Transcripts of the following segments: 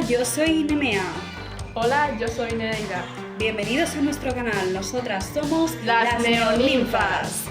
yo soy Nemea. Hola, yo soy Nereida. Bienvenidos a nuestro canal. Nosotras somos Las Neoninfas.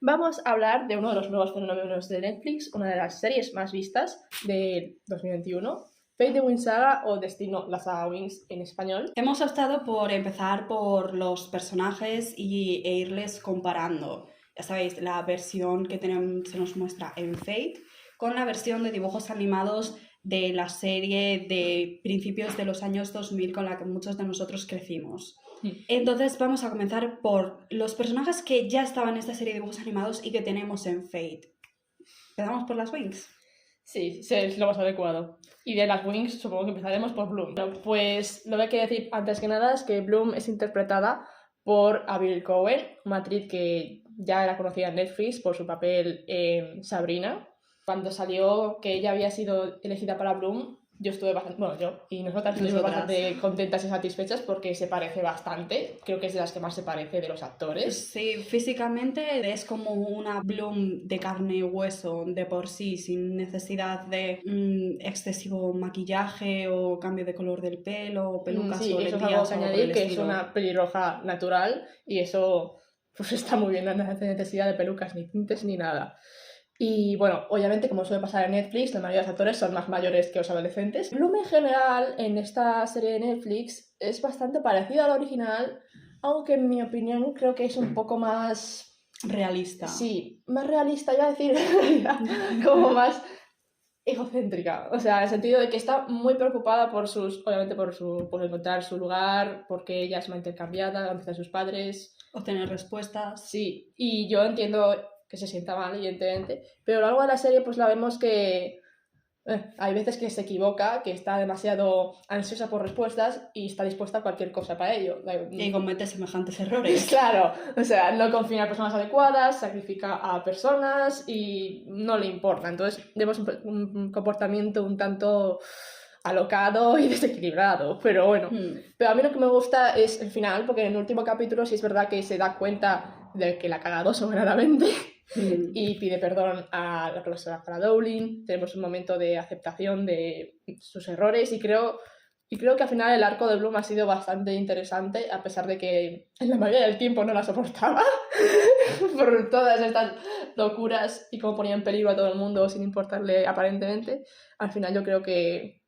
Vamos a hablar de uno de los nuevos fenómenos de Netflix, una de las series más vistas de 2021, Fate the Winx Saga o Destino, la saga Winx en español. Hemos optado por empezar por los personajes e irles comparando. Ya sabéis, la versión que se nos muestra en Fate con la versión de dibujos animados de la serie de principios de los años 2000 con la que muchos de nosotros crecimos. Entonces vamos a comenzar por los personajes que ya estaban en esta serie de dibujos animados y que tenemos en Fate. ¿Empezamos por las Winx? Sí, es lo más adecuado. Y de las Winx supongo que empezaremos por Bloom. Bueno, pues lo que hay que decir antes que nada es que Bloom es interpretada por Avril Cohen, una actriz que ya era conocida en Netflix por su papel en Sabrina. Cuando salió que ella había sido elegida para Bloom, yo estuve bastante, nosotras estuvimos bastante contentas y satisfechas porque se parece bastante. Creo que es de las que más se parece de los actores. Sí, físicamente es como una Bloom de carne y hueso de por sí, sin necesidad de excesivo maquillaje o cambio de color del pelo o pelucas sí, o eso es lentillas algo que o por añadir, el que es estilo. una pelirroja natural y eso pues está muy bien, no hace necesidad de pelucas ni tintes ni nada. Y bueno, obviamente como suele pasar en Netflix, la mayoría de los actores son más mayores que los adolescentes. Bloom en general en esta serie de Netflix es bastante parecido al original, aunque en mi opinión creo que es un poco más realista. Sí, más realista, iba a decir, como más egocéntrica, o sea, en el sentido de que está muy preocupada por por encontrar su lugar, porque ella es una intercambiada, donde están sus padres. Obtener respuestas. Sí, y yo entiendo que se sienta mal, evidentemente, pero a lo largo de la serie pues la vemos que hay veces que se equivoca, que está demasiado ansiosa por respuestas y está dispuesta a cualquier cosa para ello. Y comete semejantes errores. Claro, o sea, no confía en las personas adecuadas, sacrifica a personas y no le importa. Entonces vemos un comportamiento un tanto alocado y desequilibrado, pero bueno. Pero a mí lo que me gusta es el final, porque en el último capítulo sí es verdad que se da cuenta de que la ha cagado soberanamente y pide perdón a la profesora Clara Dowling. Tenemos un momento de aceptación de sus errores y creo que al final el arco de Bloom ha sido bastante interesante, a pesar de que en la mayoría del tiempo no la soportaba por todas estas locuras y cómo ponía en peligro a todo el mundo sin importarle aparentemente. Al final yo creo que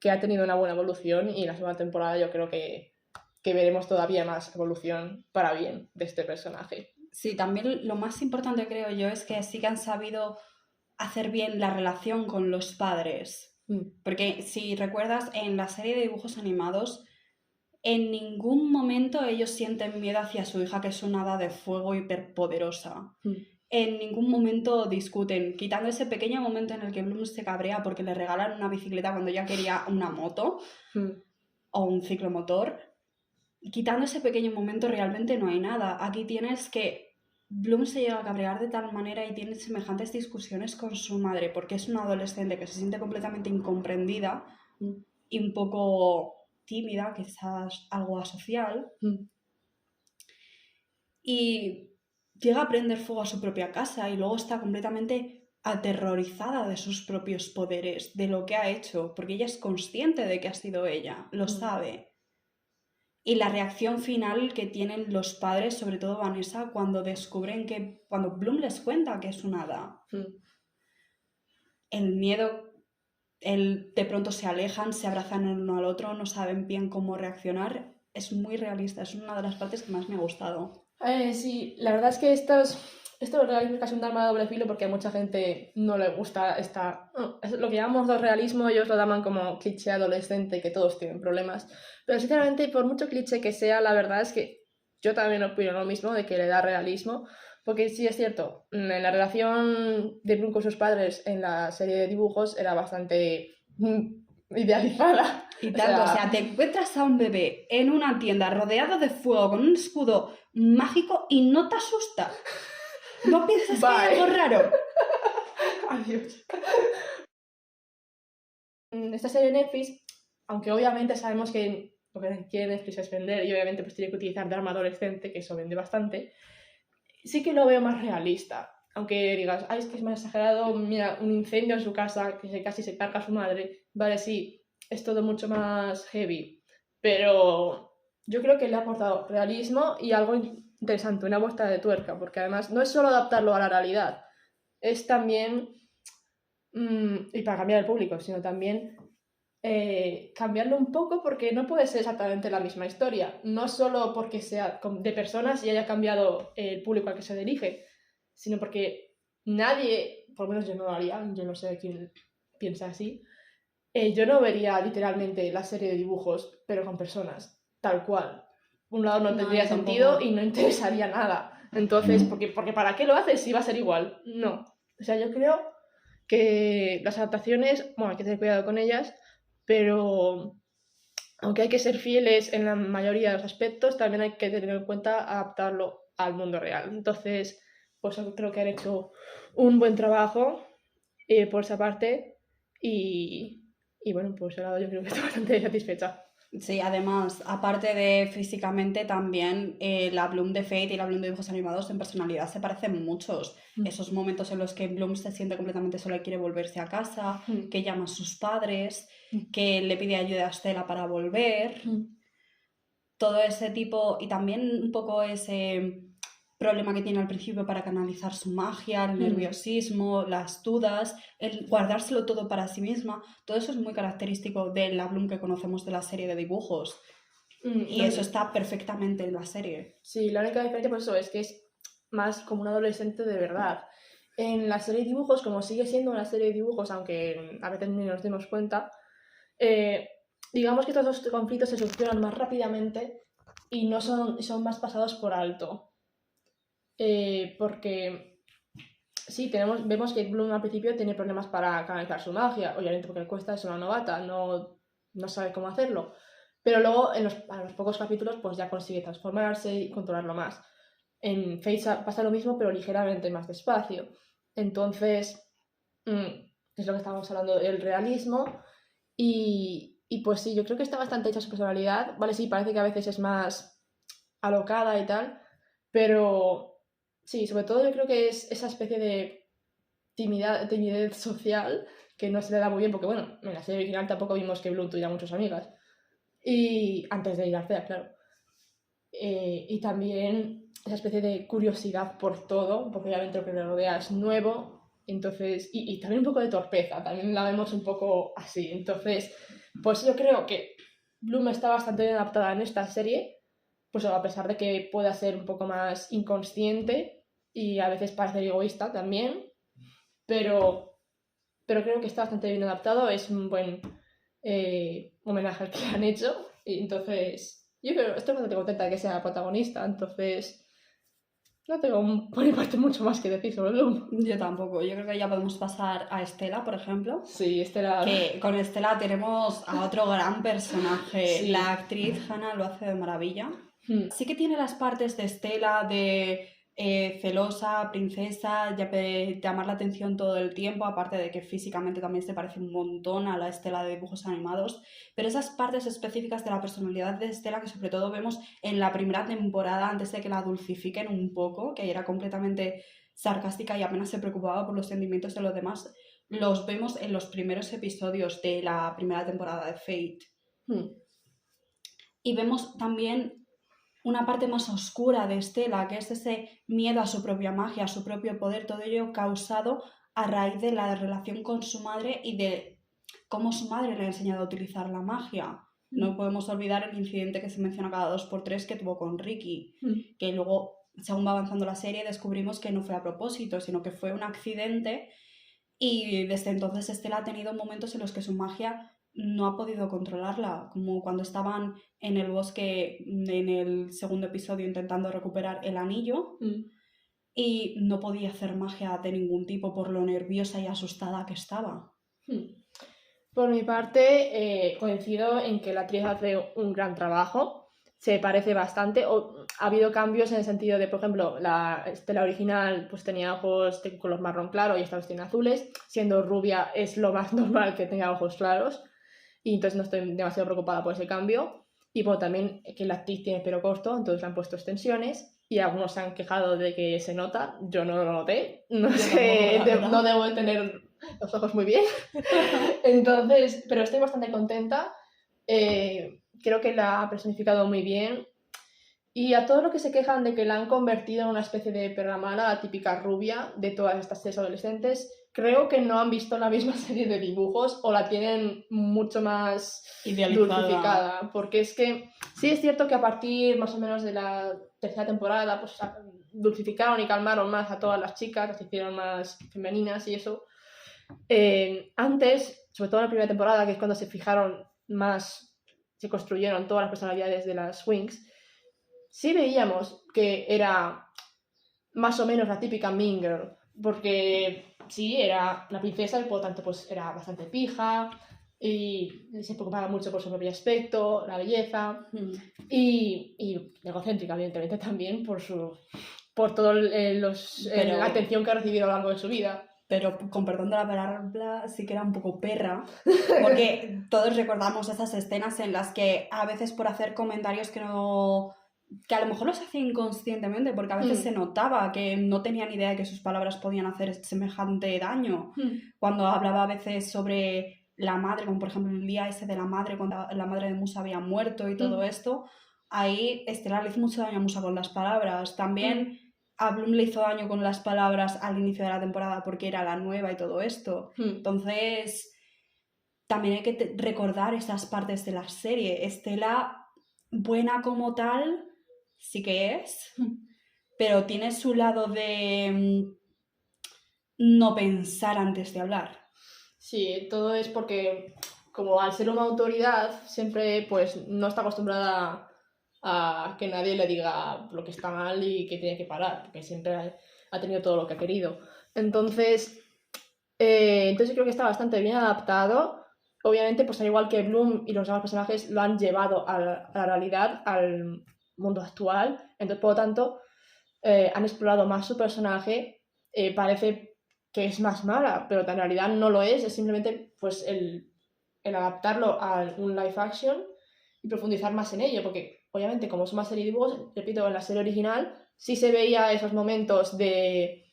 ha tenido una buena evolución y en la segunda temporada yo creo que veremos todavía más evolución para bien de este personaje. Sí, también lo más importante creo yo es que sí que han sabido hacer bien la relación con los padres. Porque si recuerdas, en la serie de dibujos animados, en ningún momento ellos sienten miedo hacia su hija, que es una hada de fuego hiperpoderosa. En ningún momento discuten, quitando ese pequeño momento en el que Bloom se cabrea porque le regalan una bicicleta cuando ella quería una moto o un ciclomotor. Quitando ese pequeño momento realmente no hay nada. Aquí tienes que Bloom se llega a cabrear de tal manera y tiene semejantes discusiones con su madre porque es una adolescente que se siente completamente incomprendida y un poco tímida, quizás algo asocial. Y llega a prender fuego a su propia casa y luego está completamente aterrorizada de sus propios poderes, de lo que ha hecho, porque ella es consciente de que ha sido ella, lo sabe. Y la reacción final que tienen los padres, sobre todo Vanessa, cuando descubren cuando Bloom les cuenta que es una hada. El miedo, de pronto se alejan, se abrazan el uno al otro, no saben bien cómo reaccionar. Es muy realista, es una de las partes que más me ha gustado. Sí, la verdad es que esto es casi un arma de doble filo porque a mucha gente no le gusta lo que llamamos de realismo, ellos lo llaman como cliché adolescente, que todos tienen problemas. Pero sinceramente, por mucho cliché que sea, la verdad es que yo también opino lo mismo, de que le da realismo, porque sí es cierto, en la relación de Bloom con sus padres en la serie de dibujos era bastante idealizada. Y tanto, o sea, te encuentras a un bebé en una tienda rodeado de fuego con un escudo mágico y no te asusta. ¿No piensas que hay algo raro? Adiós. Esta serie de Netflix, aunque obviamente sabemos que lo que quiere Netflix es vender y obviamente pues tiene que utilizar drama adolescente, que eso vende bastante, sí que lo veo más realista. Aunque digas, ay, es que es más exagerado, mira, un incendio en su casa, que casi se carga a su madre. Vale, sí, es todo mucho más heavy. Pero yo creo que le ha aportado realismo y algo interesante, una vuelta de tuerca, porque además no es solo adaptarlo a la realidad, es también, y para cambiar el público, sino también cambiarlo un poco porque no puede ser exactamente la misma historia, no solo porque sea de personas y haya cambiado el público al que se dirige, sino porque nadie, por lo menos yo no lo haría, yo no sé quién piensa así, yo no vería literalmente la serie de dibujos, pero con personas, tal cual. Un lado no No, tendría yo sentido tampoco. y no interesaría nada. Entonces, porque ¿para qué lo haces si va a ser igual? No. O sea, yo creo que las adaptaciones, bueno, hay que tener cuidado con ellas, pero aunque hay que ser fieles en la mayoría de los aspectos, también hay que tener en cuenta adaptarlo al mundo real. Entonces, pues yo creo que han hecho un buen trabajo por esa parte y bueno, pues ahora yo creo que estoy bastante satisfecha. Sí, además, aparte de físicamente, también la Bloom de Fate y la Bloom de dibujos animados en personalidad se parecen muchos. Esos momentos en los que Bloom se siente completamente sola y quiere volverse a casa, que llama a sus padres, que le pide ayuda a Stella para volver, todo ese tipo, y también un poco ese problema que tiene al principio para canalizar su magia, el nerviosismo, las dudas, el guardárselo todo para sí misma, todo eso es muy característico de la Bloom que conocemos de la serie de dibujos. Y No, eso está perfectamente en la serie. sí, la única diferencia por eso es que es más como un adolescente de verdad. En la serie de dibujos, como sigue siendo una serie de dibujos, aunque a veces ni nos demos cuenta, digamos que estos dos conflictos se solucionan más rápidamente y no son más pasados por alto. Porque sí, vemos que Bloom al principio tiene problemas para canalizar su magia, obviamente porque le cuesta, es una novata, no sabe cómo hacerlo. Pero luego, a los pocos capítulos, pues ya consigue transformarse y controlarlo más. En Fate pasa lo mismo, pero ligeramente más despacio. Entonces, es lo que estábamos hablando del realismo. Y pues sí, yo creo que está bastante hecha su personalidad. Vale, sí, parece que a veces es más alocada y tal, pero sí, sobre todo yo creo que es esa especie de timidez social que no se le da muy bien, porque bueno, en la serie original tampoco vimos que Bloom tuviera muchas amigas. Y antes de ir a Fea, claro. Y también esa especie de curiosidad por todo, porque obviamente lo que le rodea es nuevo, entonces, y también un poco de torpeza, también la vemos un poco así. Entonces, pues yo creo que Bloom está bastante bien adaptada en esta serie, pues a pesar de que pueda ser un poco más inconsciente y a veces parecer egoísta también, pero, pero creo que está bastante bien adaptado, es un buen homenaje al que han hecho, y entonces yo creo, estoy bastante contenta de que sea protagonista, entonces no tengo por mi parte mucho más que decir sobre Bloom. Yo tampoco. Yo creo que ya podemos pasar a Estela, por ejemplo. Sí, era... Que con Estela tenemos a otro gran personaje. Sí. La actriz Hannah lo hace de maravilla. Sí que tiene las partes de Estela de celosa, princesa, llamar la atención todo el tiempo, aparte de que físicamente también se parece un montón a la Estela de dibujos animados, pero esas partes específicas de la personalidad de Estela que sobre todo vemos en la primera temporada antes de que la dulcifiquen un poco, que era completamente sarcástica y apenas se preocupaba por los sentimientos de los demás, los vemos en los primeros episodios de la primera temporada de Fate. Y vemos también una parte más oscura de Estela, que es ese miedo a su propia magia, a su propio poder, todo ello causado a raíz de la relación con su madre y de cómo su madre le ha enseñado a utilizar la magia. No podemos olvidar el incidente que se menciona cada 2x3 que tuvo con Ricky, que luego, según va avanzando la serie, descubrimos que no fue a propósito, sino que fue un accidente y desde entonces Estela ha tenido momentos en los que su magia no ha podido controlarla, como cuando estaban en el bosque en el segundo episodio intentando recuperar el anillo y no podía hacer magia de ningún tipo por lo nerviosa y asustada que estaba. Por mi parte, coincido en que la actriz hace un gran trabajo, se parece bastante, ha habido cambios en el sentido de, por ejemplo, la Estela original pues tenía ojos de color marrón claro y esta vez tiene azules, siendo rubia es lo más normal que tenga ojos claros, y entonces no estoy demasiado preocupada por ese cambio. Y bueno, también que la actriz tiene pelo corto, entonces le han puesto extensiones y algunos se han quejado de que se nota, yo no lo noté, no sé, no debo de tener los ojos muy bien. Entonces, pero estoy bastante contenta. Creo que la ha personificado muy bien. Y a todos los que se quejan de que la han convertido en una especie de perra mala, la típica rubia de todas estas series adolescentes, creo que no han visto la misma serie de dibujos o la tienen mucho más dulcificada. Porque es que sí es cierto que a partir más o menos de la tercera temporada pues dulcificaron y calmaron más a todas las chicas, las hicieron más femeninas y eso. Antes, sobre todo en la primera temporada, que es cuando se fijaron más, se construyeron todas las personalidades de las Winx, sí veíamos que era más o menos la típica Mean Girl, porque sí, era una princesa y por lo tanto pues era bastante pija y se preocupaba mucho por su propio aspecto, la belleza y egocéntrica evidentemente también por toda la atención que ha recibido a lo largo de su vida. Pero con perdón de la palabra, sí que era un poco perra, porque todos recordamos esas escenas en las que a veces por hacer comentarios que a lo mejor los hacía inconscientemente, porque a veces se notaba que no tenían idea de que sus palabras podían hacer semejante daño. Cuando hablaba a veces sobre la madre, como por ejemplo el día ese de la madre, cuando la madre de Musa había muerto y todo esto, ahí Estela le hizo mucho daño a Musa con las palabras. También a Bloom le hizo daño con las palabras al inicio de la temporada porque era la nueva y todo esto. Entonces, también hay que recordar esas partes de la serie. Estela, buena como tal, sí que es, pero tiene su lado de no pensar antes de hablar. Sí, todo es porque, como al ser una autoridad, siempre pues no está acostumbrada a que nadie le diga lo que está mal y que tiene que parar, porque siempre ha tenido todo lo que ha querido. Entonces creo que está bastante bien adaptado. Obviamente, pues al igual que Bloom y los demás personajes lo han llevado a la realidad, al mundo actual. Entonces, por lo tanto, han explorado más su personaje. Parece que es más mala, pero en realidad no lo es simplemente pues el adaptarlo a un live action y profundizar más en ello, porque obviamente como es una serie de dibujos, repito, en la serie original sí se veía esos momentos de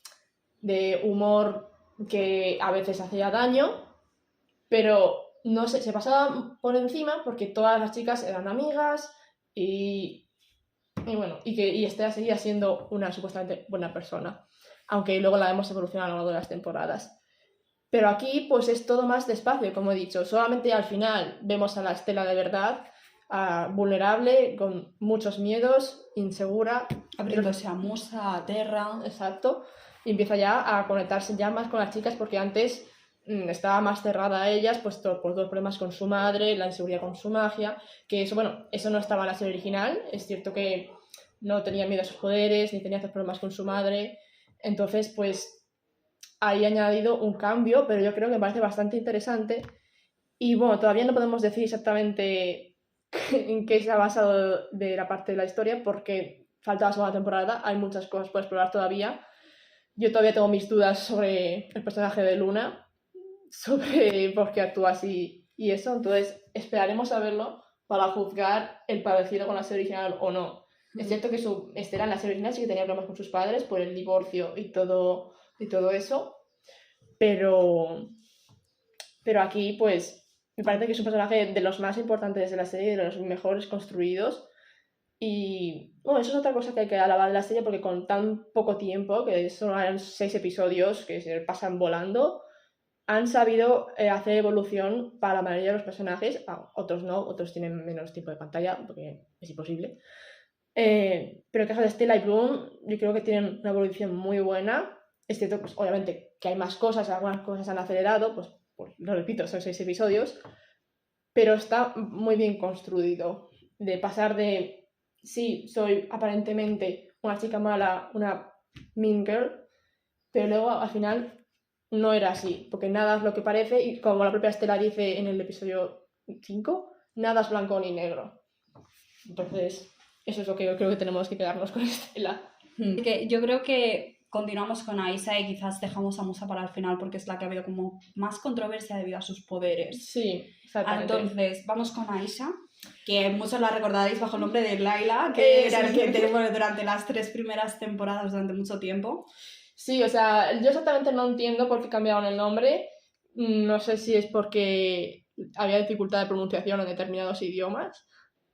humor que a veces hacía daño, pero no sé, se pasaba por encima porque todas las chicas eran amigas y bueno, y Estela seguía siendo una supuestamente buena persona, aunque luego la hemos evolucionado a lo largo de las temporadas. Pero aquí pues es todo más despacio, como he dicho. Solamente al final vemos a la Estela de verdad, vulnerable, con muchos miedos, insegura. Abriéndose a Musa, a Terra. Exacto. Y empieza ya a conectarse ya más con las chicas porque antes estaba más cerrada a ellas pues por todos los problemas con su madre, la inseguridad con su magia, que eso, bueno, eso no estaba en la serie original. Es cierto que no tenía miedo a sus poderes, ni tenía esos problemas con su madre. Entonces, pues ahí he añadido un cambio, pero yo creo que me parece bastante interesante. Y bueno, todavía no podemos decir exactamente en qué se ha basado de la parte de la historia, porque falta la segunda temporada, hay muchas cosas por explorar todavía. Yo todavía tengo mis dudas sobre el personaje de Luna, sobre por qué actúa así y eso, entonces esperaremos a verlo para juzgar el parecido con la serie original o no. Es cierto que Estela en la serie original sí que tenía problemas con sus padres por el divorcio y todo eso, pero aquí pues me parece que es un personaje de los más importantes de la serie, de los mejores construidos. Y bueno, eso es otra cosa que hay que alabar de la serie, porque con tan poco tiempo, que solo eran 6 episodios que se pasan volando, han sabido hacer evolución para la mayoría de los personajes. Otros no, otros tienen menos tiempo de pantalla porque es imposible. Pero en el caso de Estela y Bloom, yo creo que tienen una evolución muy buena. Es cierto, pues obviamente que hay más cosas, algunas cosas han acelerado, pues lo repito, son 6 episodios, pero está muy bien construido. De pasar de, sí, soy aparentemente una chica mala, una mean girl, pero luego al final no era así, porque nada es lo que parece, y como la propia Estela dice en el episodio 5, nada es blanco ni negro. Entonces, eso es lo que yo creo que tenemos que quedarnos con Estela. Yo creo que continuamos con Aisha y quizás dejamos a Musa para el final porque es la que ha habido como más controversia debido a sus poderes. Sí, exactamente. Entonces, vamos con Aisha, que muchos la recordaréis bajo el nombre de Layla, que era el que tenemos durante las 3 primeras temporadas durante mucho tiempo. Sí, o sea, yo exactamente no entiendo por qué cambiaron el nombre. No sé si es porque había dificultad de pronunciación en determinados idiomas,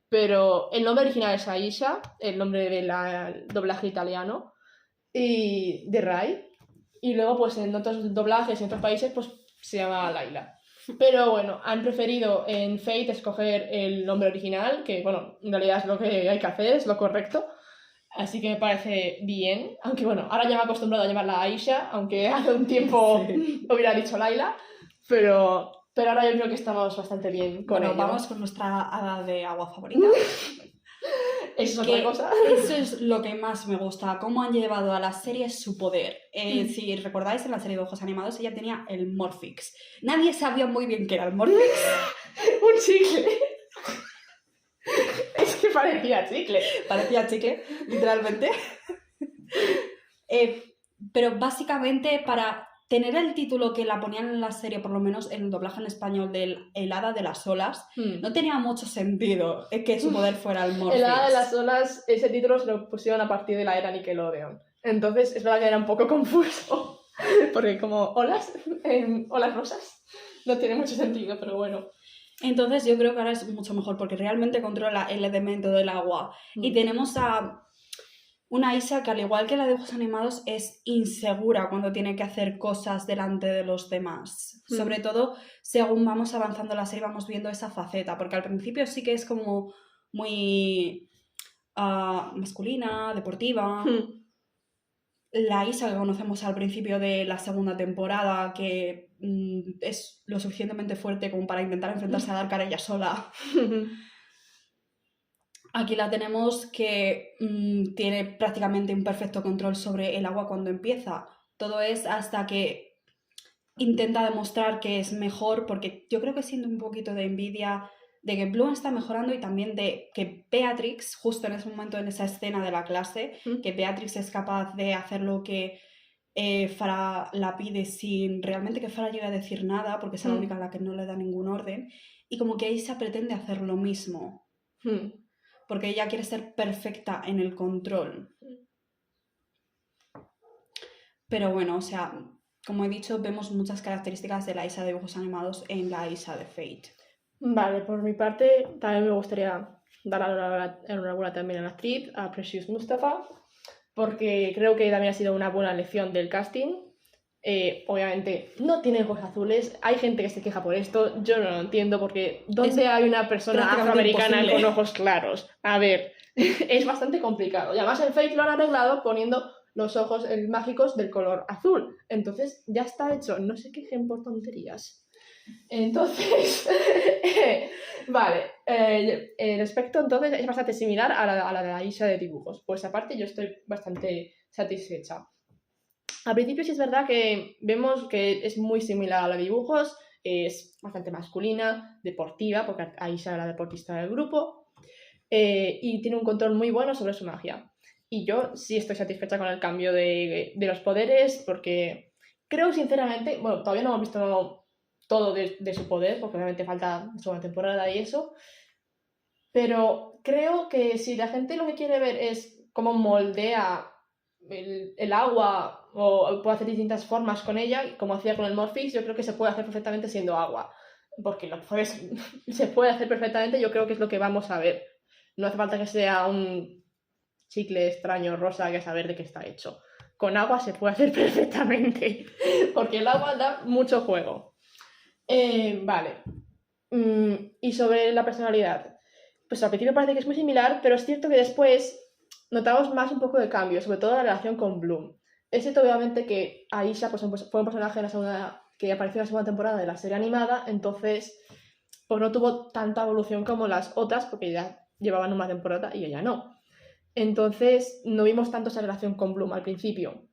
pero el nombre original es Aisha, el nombre del doblaje italiano, y de Rai. Y luego, pues en otros doblajes en otros países, pues se llama Laila. Pero bueno, han preferido en Fate escoger el nombre original, que bueno, en realidad es lo que hay que hacer, es lo correcto. Así que me parece bien. Aunque bueno, ahora ya me he acostumbrado a llamarla Aisha, aunque hace un tiempo hubiera dicho Laila. Pero ahora yo creo que estamos bastante bien con ello. Vamos con nuestra hada de agua favorita. Eso es otra cosa. Eso es lo que más me gusta, cómo han llevado a la serie su poder. Si recordáis, en la serie de dibujos animados ella tenía el Morphix. Nadie sabía muy bien qué era el Morphix. Un chicle. Es que parecía chicle. Parecía chicle, literalmente. Pero básicamente para tener el título que la ponían en la serie, por lo menos en el doblaje en español del El Hada de las Olas, no tenía mucho sentido que su poder fuera el Morphix. El Hada de las Olas, ese título se lo pusieron a partir de la era Nickelodeon. Entonces es verdad que era un poco confuso, porque como olas rosas, no tiene mucho sentido, pero bueno. Entonces yo creo que ahora es mucho mejor, porque realmente controla el elemento del agua. Y tenemos a una Isa que, al igual que la de dibujos animados, es insegura cuando tiene que hacer cosas delante de los demás. Sobre todo, según vamos avanzando en la serie, vamos viendo esa faceta, porque al principio sí que es como muy masculina, deportiva. La Isa que conocemos al principio de la segunda temporada, que es lo suficientemente fuerte como para intentar enfrentarse a Darkar ella sola. Aquí la tenemos que tiene prácticamente un perfecto control sobre el agua cuando empieza. Todo es hasta que intenta demostrar que es mejor, porque yo creo que siente un poquito de envidia de que Bloom está mejorando y también de que Beatrix, justo en ese momento, en esa escena de la clase, que Beatrix es capaz de hacer lo que Farah la pide sin realmente que Farah llegue a decir nada, porque es la única a la que no le da ningún orden, y como que Aisha pretende hacer lo mismo. Porque ella quiere ser perfecta en el control. Pero bueno, o sea, como he dicho, vemos muchas características de la Isa de dibujos animados en la Isa de Fate. Vale, por mi parte, también me gustaría dar la enhorabuena también a la actriz, a Precious Mustafa, porque creo que también ha sido una buena lección del casting. Obviamente no tiene ojos azules, hay gente que se queja por esto, yo no lo entiendo, porque ¿dónde hay una persona afroamericana con ojos claros? A ver, es bastante complicado. Y además en Fate lo han arreglado poniendo los ojos mágicos del color azul. Entonces ya está hecho, no sé qué ejemplo tonterías. Entonces, vale, el aspecto entonces es bastante similar a la de la Isa de dibujos. Pues aparte yo estoy bastante satisfecha. Al principio sí es verdad que vemos que es muy similar a la de dibujos, es bastante masculina, deportiva, porque Aisha era la deportista del grupo, y tiene un control muy bueno sobre su magia. Y yo sí estoy satisfecha con el cambio de los poderes, porque creo sinceramente, bueno, todavía no hemos visto todo de su poder, porque obviamente falta segunda temporada y eso, pero creo que si la gente lo que quiere ver es cómo moldea el agua o puede hacer distintas formas con ella, como hacía con el Morphix, yo creo que se puede hacer perfectamente siendo agua, porque se puede hacer perfectamente, yo creo que es lo que vamos a ver. No hace falta que sea un chicle extraño rosa que saber de qué está hecho. Con agua se puede hacer perfectamente, porque el agua da mucho juego. Vale. Y sobre la personalidad, pues al principio parece que es muy similar, pero es cierto que después notamos más un poco de cambio, sobre todo la relación con Bloom. Es cierto, obviamente, que Aisha pues, fue un personaje que apareció en la segunda temporada de la serie animada, entonces pues no tuvo tanta evolución como las otras, porque ya llevaban una temporada y ella no. Entonces no vimos tanto esa relación con Bloom al principio.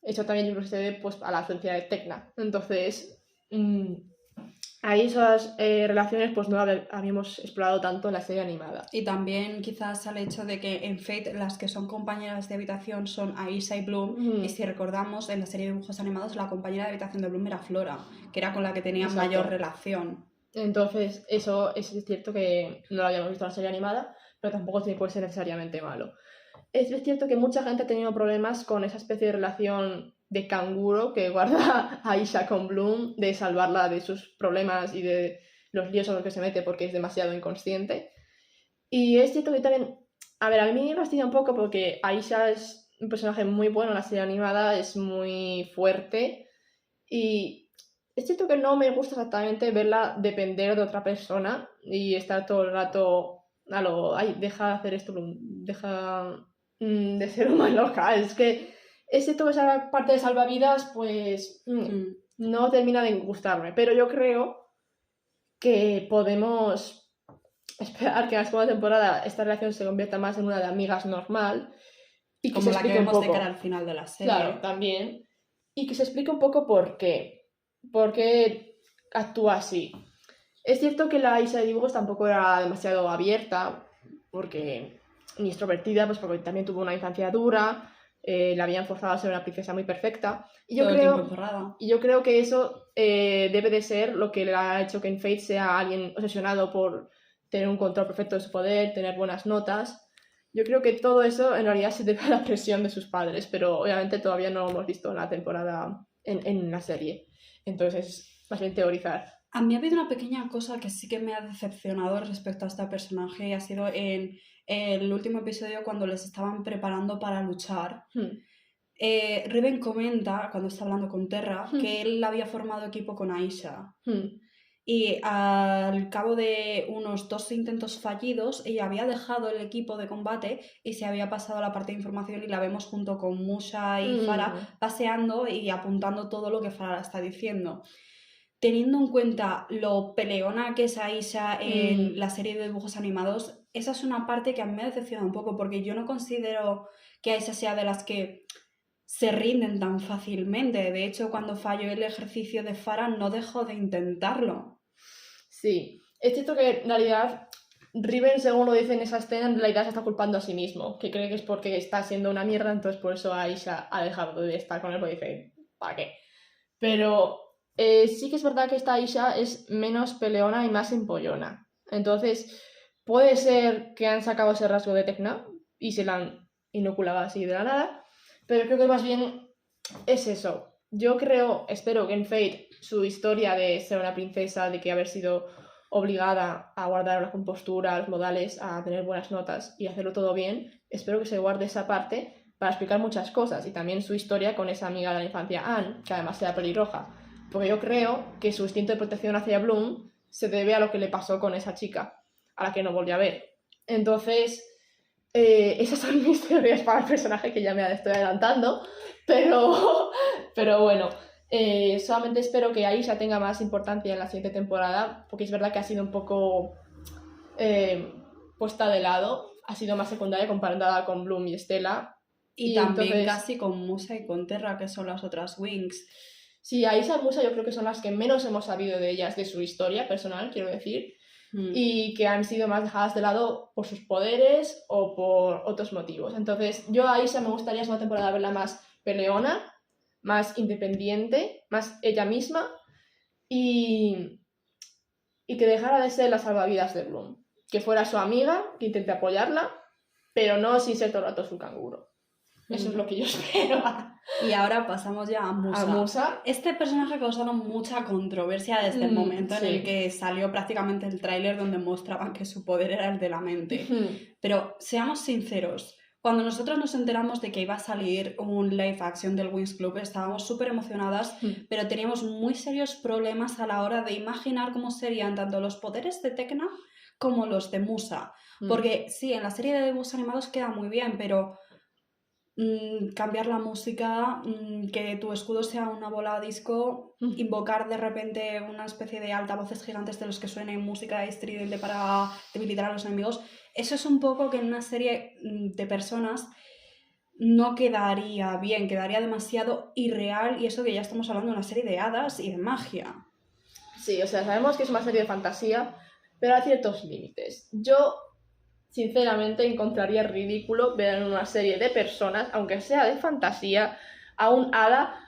Eso también yo creo que se debe pues, a la ausencia de Tecna. Entonces, ahí esas relaciones pues no habíamos explorado tanto en la serie animada. Y también quizás al hecho de que en Fate las que son compañeras de habitación son Aisha y Bloom, y si recordamos en la serie de dibujos animados la compañera de habitación de Bloom era Flora, que era con la que tenía mayor relación. Entonces eso es cierto que no lo habíamos visto en la serie animada, pero tampoco puede ser necesariamente malo. Es cierto que mucha gente ha tenido problemas con esa especie de relación de canguro que guarda a Aisha con Bloom, de salvarla de sus problemas y de los líos en los que se mete porque es demasiado inconsciente. Y es cierto que también, a ver, a mí me fastidia un poco porque Aisha es un personaje muy bueno en la serie animada, es muy fuerte y es cierto que no me gusta exactamente verla depender de otra persona y estar todo el rato a lo, ay, deja de hacer esto, deja de ser una loca. Es que es cierto que esa parte de salvavidas, pues no termina de gustarme, pero yo creo que podemos esperar que en la segunda temporada esta relación se convierta más en una de amigas normal y que como se la que explique un vemos de poco. cara al final de la serie. Claro, también. Y que se explique un poco por qué actúa así. Es cierto que la Isa de dibujos tampoco era demasiado abierta, porque ni extrovertida, pues porque también tuvo una infancia dura, la habían forzado a ser una princesa muy perfecta. Y yo, Todo el tiempo creo, encerrada. y yo creo que eso debe de ser lo que le ha hecho que en Fate sea alguien obsesionado por tener un control perfecto de su poder, tener buenas notas. Yo creo que todo eso en realidad se debe a la presión de sus padres, pero obviamente todavía no lo hemos visto en la temporada, en la serie. Entonces, más bien teorizar. A mí ha habido una pequeña cosa que sí que me ha decepcionado respecto a este personaje y ha sido en el último episodio cuando les estaban preparando para luchar. Riven comenta, cuando está hablando con Terra, que él había formado equipo con Aisha. Y al cabo de unos 2 intentos fallidos, ella había dejado el equipo de combate y se había pasado a la parte de información y la vemos junto con Musha y Farah paseando y apuntando todo lo que Farah está diciendo. Teniendo en cuenta lo peleona que es Aisha en la serie de dibujos animados, esa es una parte que a mí me decepciona un poco porque yo no considero que Aisha sea de las que se rinden tan fácilmente. De hecho, cuando falló el ejercicio de Farah no dejó de intentarlo. Sí, es cierto que en realidad Riven, según lo dice en esa escena, en realidad se está culpando a sí mismo, que cree que es porque está siendo una mierda, entonces por eso Aisha ha dejado de estar con él, porque dice, ¿para qué? Pero sí que es verdad que esta Aisha es menos peleona y más empollona. Entonces, puede ser que han sacado ese rasgo de Tecna y se la han inoculado así de la nada, pero creo que más bien es eso. Yo espero que en Fate su historia de ser una princesa, de que haber sido obligada a guardar la compostura, los modales, a tener buenas notas y hacerlo todo bien, espero que se guarde esa parte para explicar muchas cosas y también su historia con esa amiga de la infancia, Anne, que además era pelirroja. Porque yo creo que su instinto de protección hacia Bloom se debe a lo que le pasó con esa chica, a la que no volvió a ver. Entonces, esas son mis teorías para el personaje, que ya me estoy adelantando, pero bueno, solamente espero que Aisha tenga más importancia en la siguiente temporada, porque es verdad que ha sido un poco puesta de lado, ha sido más secundaria comparada con Bloom y Stella. Y también entonces, casi con Musa y con Terra, que son las otras Wings. Sí, Aisha y Musa yo creo que son las que menos hemos sabido de ellas, de su historia personal, quiero decir, y que han sido más dejadas de lado por sus poderes o por otros motivos. Entonces, yo a Aisha me gustaría esa temporada verla más peleona, más independiente, más ella misma, y que dejara de ser la salvavidas de Bloom. Que fuera su amiga, que intente apoyarla, pero no sin ser todo el rato su canguro. Eso es lo que yo espero. Y ahora pasamos ya a Musa. A Musa. Este personaje causó mucha controversia desde el momento en el que salió prácticamente el tráiler donde mostraban que su poder era el de la mente. Pero seamos sinceros, cuando nosotros nos enteramos de que iba a salir un live action del Winx Club, estábamos súper emocionadas, pero teníamos muy serios problemas a la hora de imaginar cómo serían tanto los poderes de Tecna como los de Musa. Porque sí, en la serie de dibujos animados queda muy bien, pero cambiar la música, que tu escudo sea una bola disco, invocar de repente una especie de altavoces gigantes de los que suene música estridente para debilitar a los enemigos, eso es un poco que en una serie de personas no quedaría bien, quedaría demasiado irreal, y eso que ya estamos hablando de una serie de hadas y de magia. Sí, o sea, sabemos que es una serie de fantasía, pero hay ciertos límites. Yo sinceramente encontraría ridículo ver en una serie de personas, aunque sea de fantasía, a un hada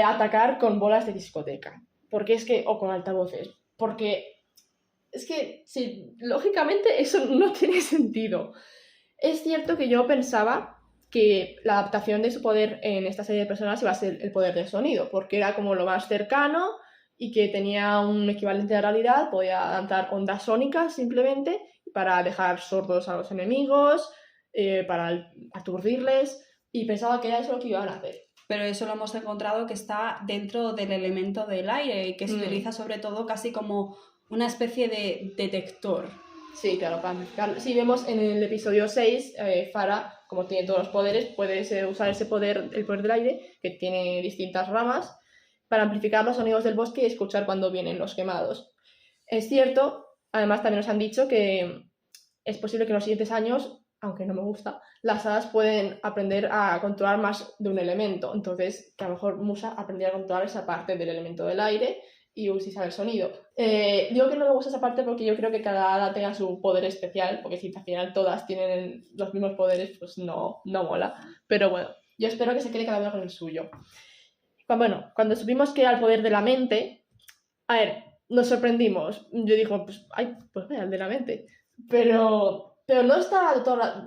atacar con bolas de discoteca. Porque es que, o con altavoces. Porque es que, sí, lógicamente eso no tiene sentido. Es cierto que yo pensaba que la adaptación de su poder en esta serie de personas iba a ser el poder del sonido, porque era como lo más cercano y que tenía un equivalente de realidad, podía lanzar ondas sónicas simplemente para dejar sordos a los enemigos, para aturdirles, y pensaba que era eso lo que iban a hacer. Pero eso lo hemos encontrado que está dentro del elemento del aire y que se utiliza sobre todo casi como una especie de detector. Sí, claro, para amplificarlo. Si vemos en el episodio 6, Farah, como tiene todos los poderes, puede usar ese poder, el poder del aire, que tiene distintas ramas, para amplificar los sonidos del bosque y escuchar cuando vienen los quemados. Es cierto, además también nos han dicho que es posible que en los siguientes años, aunque no me gusta, las hadas pueden aprender a controlar más de un elemento. Entonces, que a lo mejor Musa aprendiera a controlar esa parte del elemento del aire y utilizar el sonido. Digo que no me gusta esa parte porque yo creo que cada hada tenga su poder especial, porque si al final todas tienen los mismos poderes, pues no mola. Pero bueno, yo espero que se quede cada uno con el suyo. Bueno, cuando supimos que era el poder de la mente, a ver, nos sorprendimos. Yo digo, pues vaya, el de la mente. Pero no estaba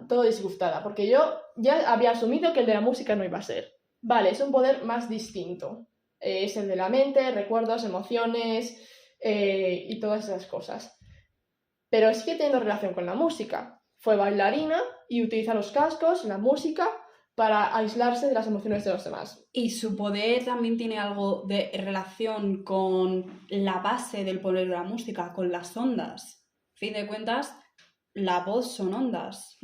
todo disgustada, porque yo ya había asumido que el de la música no iba a ser. Vale, es un poder más distinto. Es el de la mente, recuerdos, emociones y todas esas cosas. Pero sí que tiene relación con la música. Fue bailarina y utiliza los cascos, la música, para aislarse de las emociones de los demás. Y su poder también tiene algo de relación con la base del poder de la música, con las ondas. A fin de cuentas, la voz son ondas.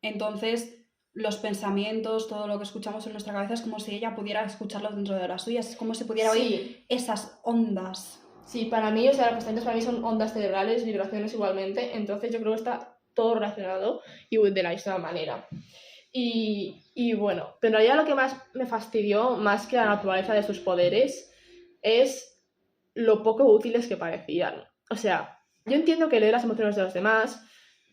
Entonces, los pensamientos, todo lo que escuchamos en nuestra cabeza es como si ella pudiera escucharlo dentro de las suyas, es como si pudiera oír esas ondas. Sí, para mí, o sea, los pensamientos para mí son ondas cerebrales, vibraciones igualmente, entonces yo creo que está todo relacionado y de la misma manera. Y bueno, pero ya lo que más me fastidió, más que la naturaleza de sus poderes, es lo poco útiles que parecían. O sea, yo entiendo que leer las emociones de los demás,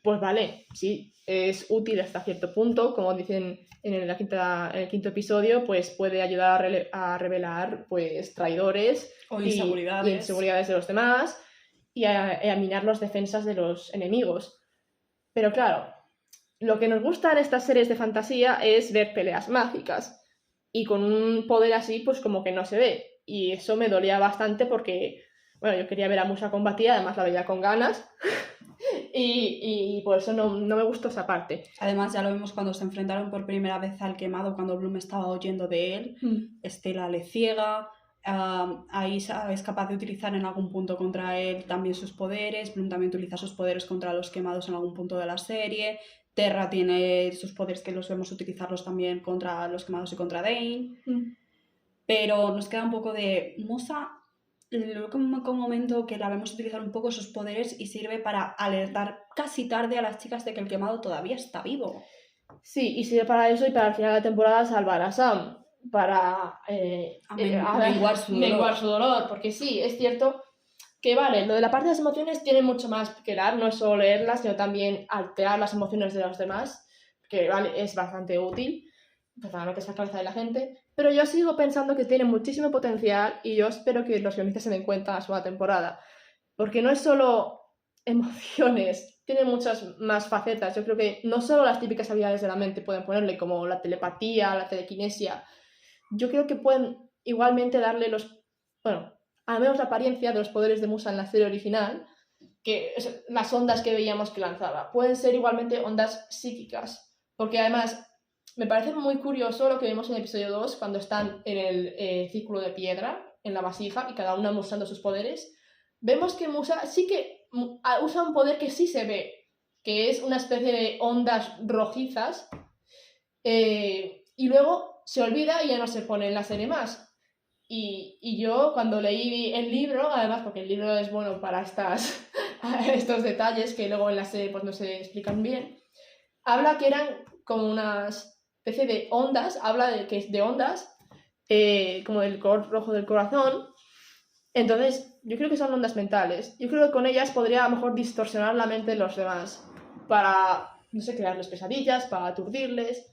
pues vale, sí, es útil hasta cierto punto, como dicen en el quinto episodio, pues puede ayudar a revelar pues traidores o inseguridades. Y inseguridades de los demás y a minar las defensas de los enemigos. Pero claro, lo que nos gusta en estas series de fantasía es ver peleas mágicas. Y con un poder así, pues como que no se ve. Y eso me dolía bastante porque, bueno, yo quería ver a Musa combatir, además la veía con ganas. y por eso no me gustó esa parte. Además, ya lo vimos cuando se enfrentaron por primera vez al quemado, cuando Bloom estaba huyendo de él. Estela le ciega. Aisha es capaz de utilizar en algún punto contra él también sus poderes. Bloom también utiliza sus poderes contra los quemados en algún punto de la serie. Terra tiene sus poderes que los vemos utilizarlos también contra los quemados y contra Dane. Pero nos queda un poco de Musa, el único momento que la vemos utilizar un poco sus poderes y sirve para alertar casi tarde a las chicas de que el quemado todavía está vivo. Sí, y sirve para eso y para el final de la temporada salvar a Sam, para menguar su dolor, porque sí, es cierto que vale, lo de la parte de las emociones tiene mucho más que dar, no es solo leerlas, sino también alterar las emociones de los demás, que vale, es bastante útil, pues para no pesar la cabeza de la gente, pero yo sigo pensando que tiene muchísimo potencial y yo espero que los guionistas se den cuenta en la segunda temporada, porque no es solo emociones, tiene muchas más facetas. Yo creo que no solo las típicas habilidades de la mente pueden ponerle, como la telepatía, la telequinesia, yo creo que pueden igualmente darle al menos la apariencia de los poderes de Musa en la serie original, que las ondas que veíamos que lanzaba, pueden ser igualmente ondas psíquicas, porque además me parece muy curioso lo que vemos en el episodio 2, cuando están en el círculo de piedra, en la vasija, y cada una mostrando sus poderes. Vemos que Musa sí que usa un poder que sí se ve, que es una especie de ondas rojizas, y luego se olvida y ya no se pone en la serie más. Y yo cuando leí el libro, además porque el libro es bueno para estos detalles que luego en la serie pues no se explican bien, habla que eran como una especie de ondas, habla de que es de ondas, como del color rojo del corazón. Entonces yo creo que son ondas mentales. Yo creo que con ellas podría a lo mejor distorsionar la mente de los demás para, no sé, crearles pesadillas, para aturdirles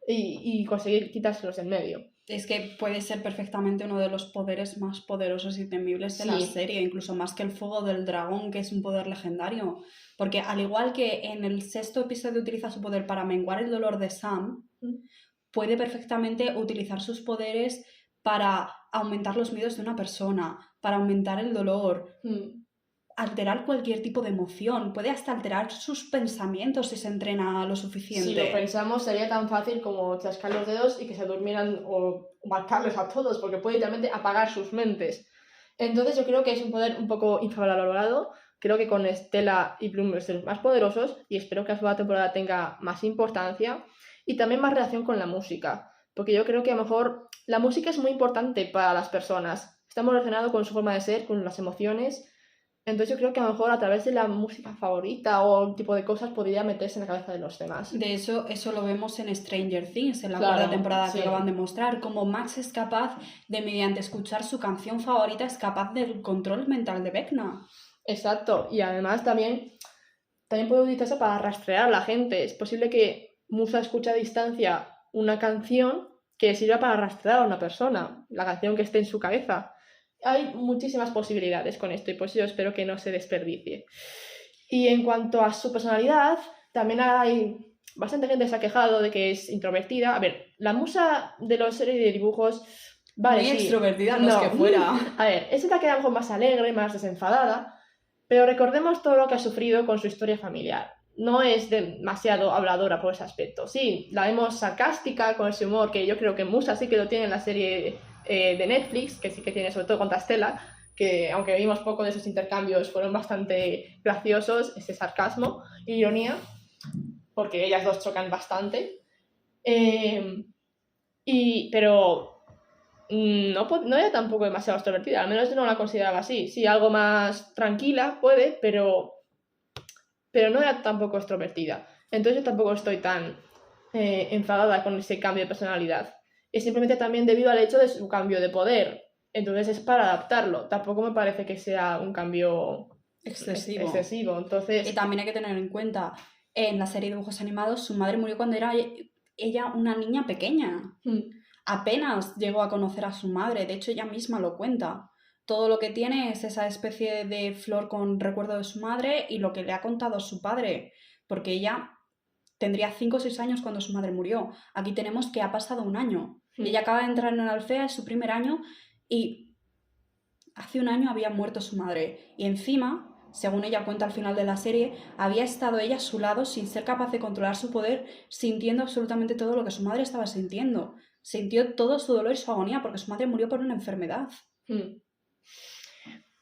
y conseguir quitárselos en medio. Es que puede ser perfectamente uno de los poderes más poderosos y temibles de la serie, incluso más que el fuego del dragón, que es un poder legendario. Porque al igual que en el 6º episodio utiliza su poder para menguar el dolor de Sam, puede perfectamente utilizar sus poderes para aumentar los miedos de una persona, para aumentar el dolor, alterar cualquier tipo de emoción, puede hasta alterar sus pensamientos si se entrena lo suficiente. Si lo pensamos, sería tan fácil como chascar los dedos y que se durmieran o matarles a todos, porque puede literalmente apagar sus mentes. Entonces yo creo que es un poder un poco infravalorado. Creo que con Stella y Bloom son más poderosos y espero que la segunda temporada tenga más importancia y también más relación con la música, porque yo creo que a lo mejor la música es muy importante para las personas. Está muy relacionado con su forma de ser, con las emociones. Entonces yo creo que a lo mejor a través de la música favorita o un tipo de cosas podría meterse en la cabeza de los demás. De eso lo vemos en Stranger Things, en la Claro, cuarta temporada sí. que acaban de mostrar, como Max es capaz de, mediante escuchar su canción favorita, es capaz del control mental de Vecna. Exacto, y además también puede utilizarse para rastrear a la gente. Es posible que Musa escuche a distancia una canción que sirva para rastrear a una persona, la canción que esté en su cabeza. Hay muchísimas posibilidades con esto y por eso yo espero que no se desperdicie. Y en cuanto a su personalidad, también hay bastante gente que se ha quejado de que es introvertida. A ver, la Musa de la serie de dibujos... Vale, muy sí, extrovertida, no es que fuera. A ver, es la que a lo mejor más alegre, más desenfadada, pero recordemos todo lo que ha sufrido con su historia familiar. No es demasiado habladora por ese aspecto. Sí, la vemos sarcástica, con ese humor que yo creo que Musa sí que lo tiene en la serie de Netflix, que sí que tiene sobre todo con Stella, que aunque vimos poco de esos intercambios fueron bastante graciosos, ese sarcasmo e ironía, porque ellas dos chocan bastante. Pero no era tampoco demasiado extrovertida, al menos yo no la consideraba así. Sí, algo más tranquila puede, pero no era tampoco extrovertida. Entonces yo tampoco estoy tan enfadada con ese cambio de personalidad. Es simplemente también debido al hecho de su cambio de poder. Entonces es para adaptarlo. Tampoco me parece que sea un cambio excesivo. Entonces... Y también hay que tener en cuenta, en la serie de dibujos animados, su madre murió cuando era ella una niña pequeña. Apenas llegó a conocer a su madre, de hecho ella misma lo cuenta. Todo lo que tiene es esa especie de flor con recuerdo de su madre y lo que le ha contado su padre, porque ella tendría 5 o 6 años cuando su madre murió. Aquí tenemos que ha pasado un año. Ella acaba de entrar en el Alfea, es su primer año, y hace un año había muerto su madre. Y encima, según ella cuenta al final de la serie, había estado ella a su lado sin ser capaz de controlar su poder, sintiendo absolutamente todo lo que su madre estaba sintiendo. Sintió todo su dolor y su agonía porque su madre murió por una enfermedad.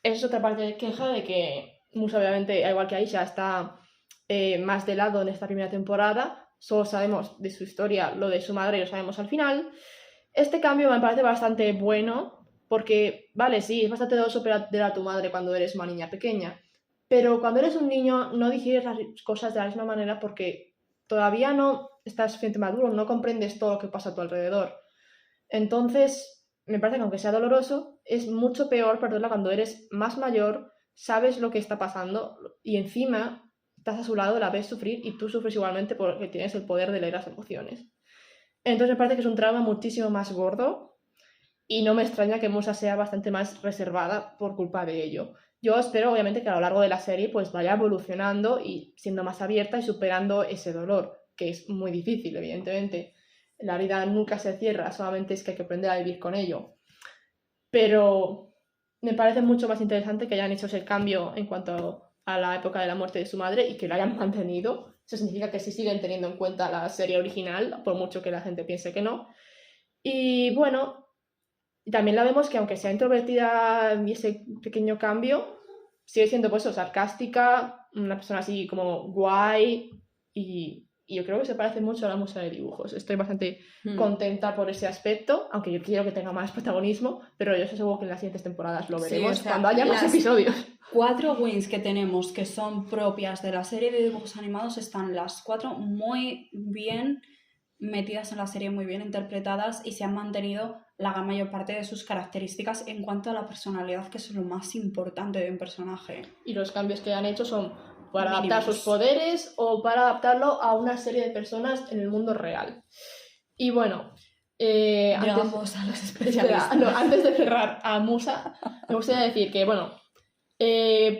Es otra parte de queja de que Musa, obviamente, al igual que Aisha, está más de lado en esta primera temporada. Solo sabemos de su historia lo de su madre y lo sabemos al final. Este cambio me parece bastante bueno porque, vale, sí, es bastante doloroso perder a tu madre cuando eres una niña pequeña, pero cuando eres un niño no digieres las cosas de la misma manera porque todavía no estás suficientemente maduro, no comprendes todo lo que pasa a tu alrededor. Entonces, me parece que aunque sea doloroso, es mucho peor perderla cuando eres más mayor, sabes lo que está pasando y encima estás a su lado, la ves sufrir y tú sufres igualmente porque tienes el poder de leer las emociones. Entonces me parece que es un trauma muchísimo más gordo y no me extraña que Musa sea bastante más reservada por culpa de ello. Yo espero, obviamente, que a lo largo de la serie pues vaya evolucionando y siendo más abierta y superando ese dolor, que es muy difícil, evidentemente. La herida nunca se cierra, solamente es que hay que aprender a vivir con ello. Pero me parece mucho más interesante que hayan hecho ese cambio en cuanto a la época de la muerte de su madre y que lo hayan mantenido. Eso significa que sí siguen teniendo en cuenta la serie original, por mucho que la gente piense que no. Y bueno, también la vemos que aunque sea introvertida y ese pequeño cambio, sigue siendo pues sarcástica, una persona así como guay y yo creo que se parece mucho a la Musa de dibujos. Estoy bastante contenta por ese aspecto, aunque yo quiero que tenga más protagonismo, pero yo estoy seguro que en las siguientes temporadas lo veremos cuando haya más episodios. 4 wins que tenemos que son propias de la serie de dibujos animados están las 4 muy bien metidas en la serie, muy bien interpretadas y se han mantenido la mayor parte de sus características en cuanto a la personalidad, que es lo más importante de un personaje. Y los cambios que han hecho son para adaptar sus poderes o para adaptarlo a una serie de personas en el mundo real. Y bueno, Llegamos a los especialistas. Antes de cerrar a Musa, me gustaría decir que, bueno,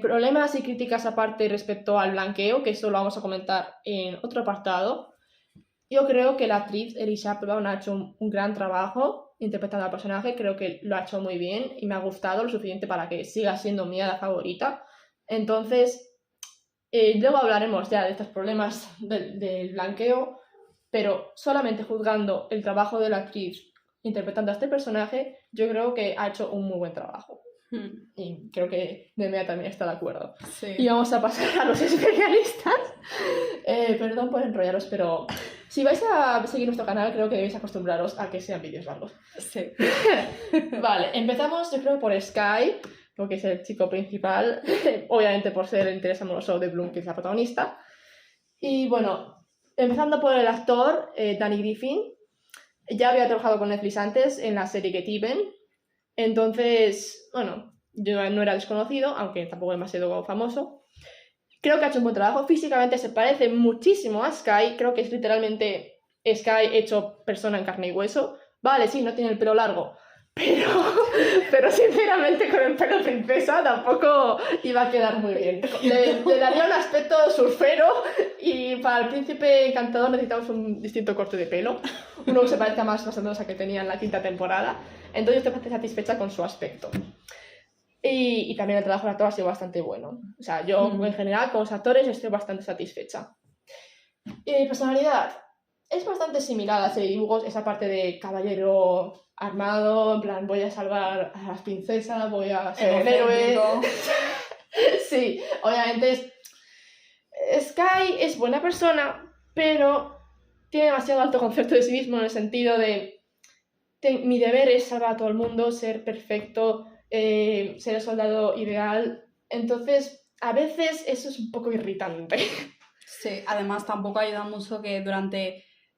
problemas y críticas aparte respecto al blanqueo, que eso lo vamos a comentar en otro apartado. yo creo que la actriz Elisha Brown ha hecho un gran trabajo interpretando al personaje, creo que lo ha hecho muy bien y me ha gustado lo suficiente para que siga siendo mi hada favorita. Entonces, luego hablaremos ya de estos problemas del blanqueo, pero solamente juzgando el trabajo de la actriz interpretando a este personaje, yo creo que ha hecho un muy buen trabajo. Y creo que Nemea también está de acuerdo. Sí. Y vamos a pasar a los especialistas. Perdón por enrollaros, pero si vais a seguir nuestro canal, creo que debéis acostumbraros a que sean vídeos largos. Sí. Vale, empezamos yo creo por Sky, porque es el chico principal, obviamente por ser el interés amoroso de Bloom, que es la protagonista. Y bueno, empezando por el actor, Danny Griffin, ya había trabajado con Netflix antes en la serie Get Even, entonces, bueno, yo no era desconocido, aunque tampoco demasiado famoso. Creo que ha hecho un buen trabajo, físicamente se parece muchísimo a Sky, creo que es literalmente Sky hecho persona en carne y hueso. Vale, sí, no tiene el pelo largo, pero sinceramente con el pelo princesa tampoco iba a quedar muy bien. Le daría un aspecto surfero y para el príncipe encantador necesitamos un distinto corte de pelo, uno que se parezca más a la que tenía en la 5ª temporada. Entonces estoy bastante satisfecha con su aspecto. Y también el trabajo del actor ha sido bastante bueno. O sea, yo en general con los actores estoy bastante satisfecha. Personalidad. Es bastante similar a la serie de dibujos, esa parte de caballero armado, en plan, voy a salvar a las princesas, voy a ser un héroe. Sí, obviamente Sky es buena persona, pero tiene demasiado alto concepto de sí mismo en el sentido de mi deber es salvar a todo el mundo, ser perfecto, ser el soldado ideal. Entonces, a veces eso es un poco irritante. Sí, además tampoco ayuda mucho que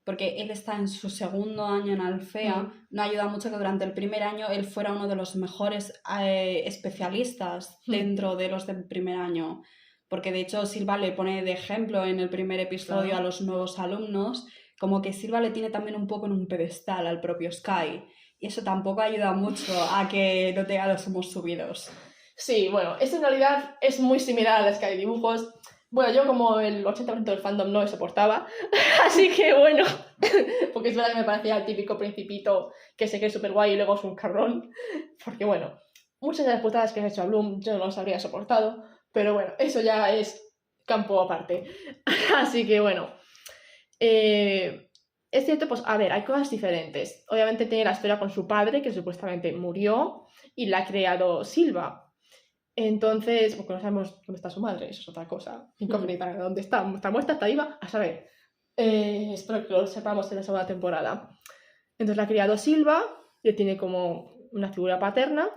porque él está en su 2.º año en Alfea, no ayuda mucho que durante el primer año él fuera uno de los mejores especialistas dentro de los del primer año. Porque de hecho Silva le pone de ejemplo en el primer episodio a los nuevos alumnos, como que Silva le tiene también un poco en un pedestal al propio Sky. Y eso tampoco ayuda mucho a que no tenga los humos subidos. Sí, bueno, esto en realidad es muy similar a la Sky dibujos. Bueno, yo como el 80% del fandom no lo soportaba, así que bueno, porque es verdad que me parecía el típico principito que se cree súper guay y luego es un carrón, porque bueno, muchas de las putadas que ha hecho a Bloom yo no las habría soportado, pero bueno, eso ya es campo aparte. Así que bueno, es cierto, pues a ver, hay cosas diferentes. Obviamente tiene la historia con su padre, que supuestamente murió, y la ha creado Silva. Entonces, porque no sabemos dónde está su madre, eso es otra cosa. Incógnita, ¿dónde está? ¿Está muerta? ¿Está viva? A saber. Espero que lo sepamos en la 2ª temporada. Entonces la ha criado Silva, le tiene como una figura paterna.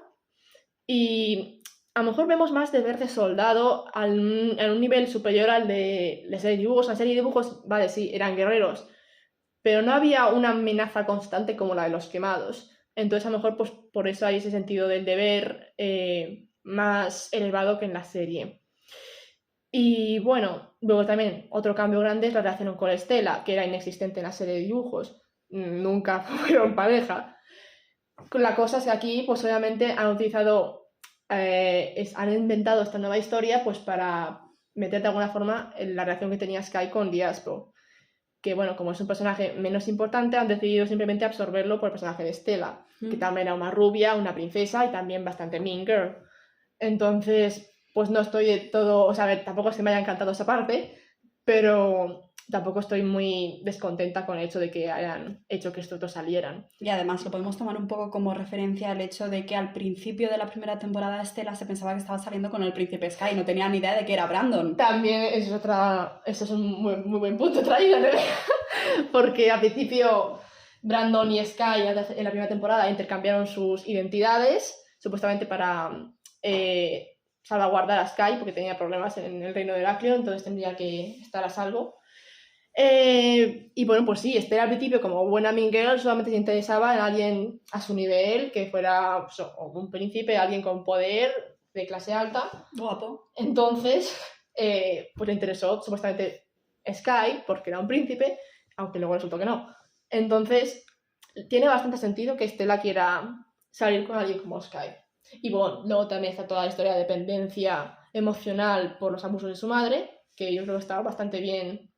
Y a lo mejor vemos más deber de soldado en un nivel superior al de la serie de dibujos. En la serie de dibujos, vale, sí, eran guerreros, pero no había una amenaza constante como la de los quemados. Entonces a lo mejor pues por eso hay ese sentido del deber más elevado que en la serie. Y bueno, luego también otro cambio grande es la relación con Estela, que era inexistente en la serie de dibujos. Nunca fueron pareja. La cosa es que aquí pues obviamente han utilizado, han inventado esta nueva historia pues para meter de alguna forma en la relación que tenía Sky con Diaspro. Que bueno, como es un personaje menos importante, han decidido simplemente absorberlo por el personaje de Estela, que también era una rubia, una princesa y también bastante mean girl. Entonces, pues no estoy de todo, o sea, a ver, tampoco es que me haya encantado esa parte, pero tampoco estoy muy descontenta con el hecho de que hayan hecho que estos dos salieran. Y además lo podemos tomar un poco como referencia al hecho de que al principio de la primera temporada Estela se pensaba que estaba saliendo con el príncipe Sky, no tenía ni idea de que era Brandon. También eso es un muy buen punto traído, ¿no? Porque al principio Brandon y Sky en la primera temporada intercambiaron sus identidades, supuestamente para salvaguardar a Sky porque tenía problemas en el reino de Heraclio, entonces tendría que estar a salvo. Y bueno, pues sí, Estela al principio como buena mean girl solamente se interesaba en alguien a su nivel, que fuera pues, un príncipe, alguien con poder, de clase alta. Guapo. Entonces, pues le interesó supuestamente Sky porque era un príncipe, aunque luego resultó que no. Entonces, tiene bastante sentido que Estela quiera salir con alguien como Sky. Y bueno, luego también está toda la historia de dependencia emocional por los abusos de su madre, que yo creo que está bastante bien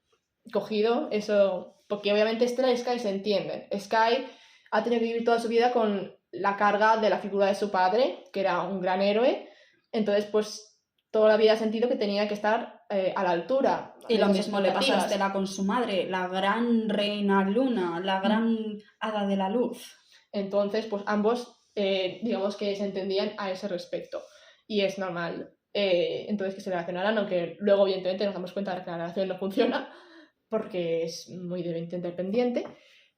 cogido eso, porque obviamente Stella y Sky se entienden. Sky ha tenido que vivir toda su vida con la carga de la figura de su padre, que era un gran héroe, entonces pues toda la vida ha sentido que tenía que estar a la altura. Y lo mismo le pasa a Stella con su madre, la gran reina luna, la gran hada de la luz. Entonces, pues ambos, digamos que se entendían a ese respecto. Y es normal, entonces, que se relacionaran, aunque luego, evidentemente, nos damos cuenta de que la relación no funciona, porque es muy independiente.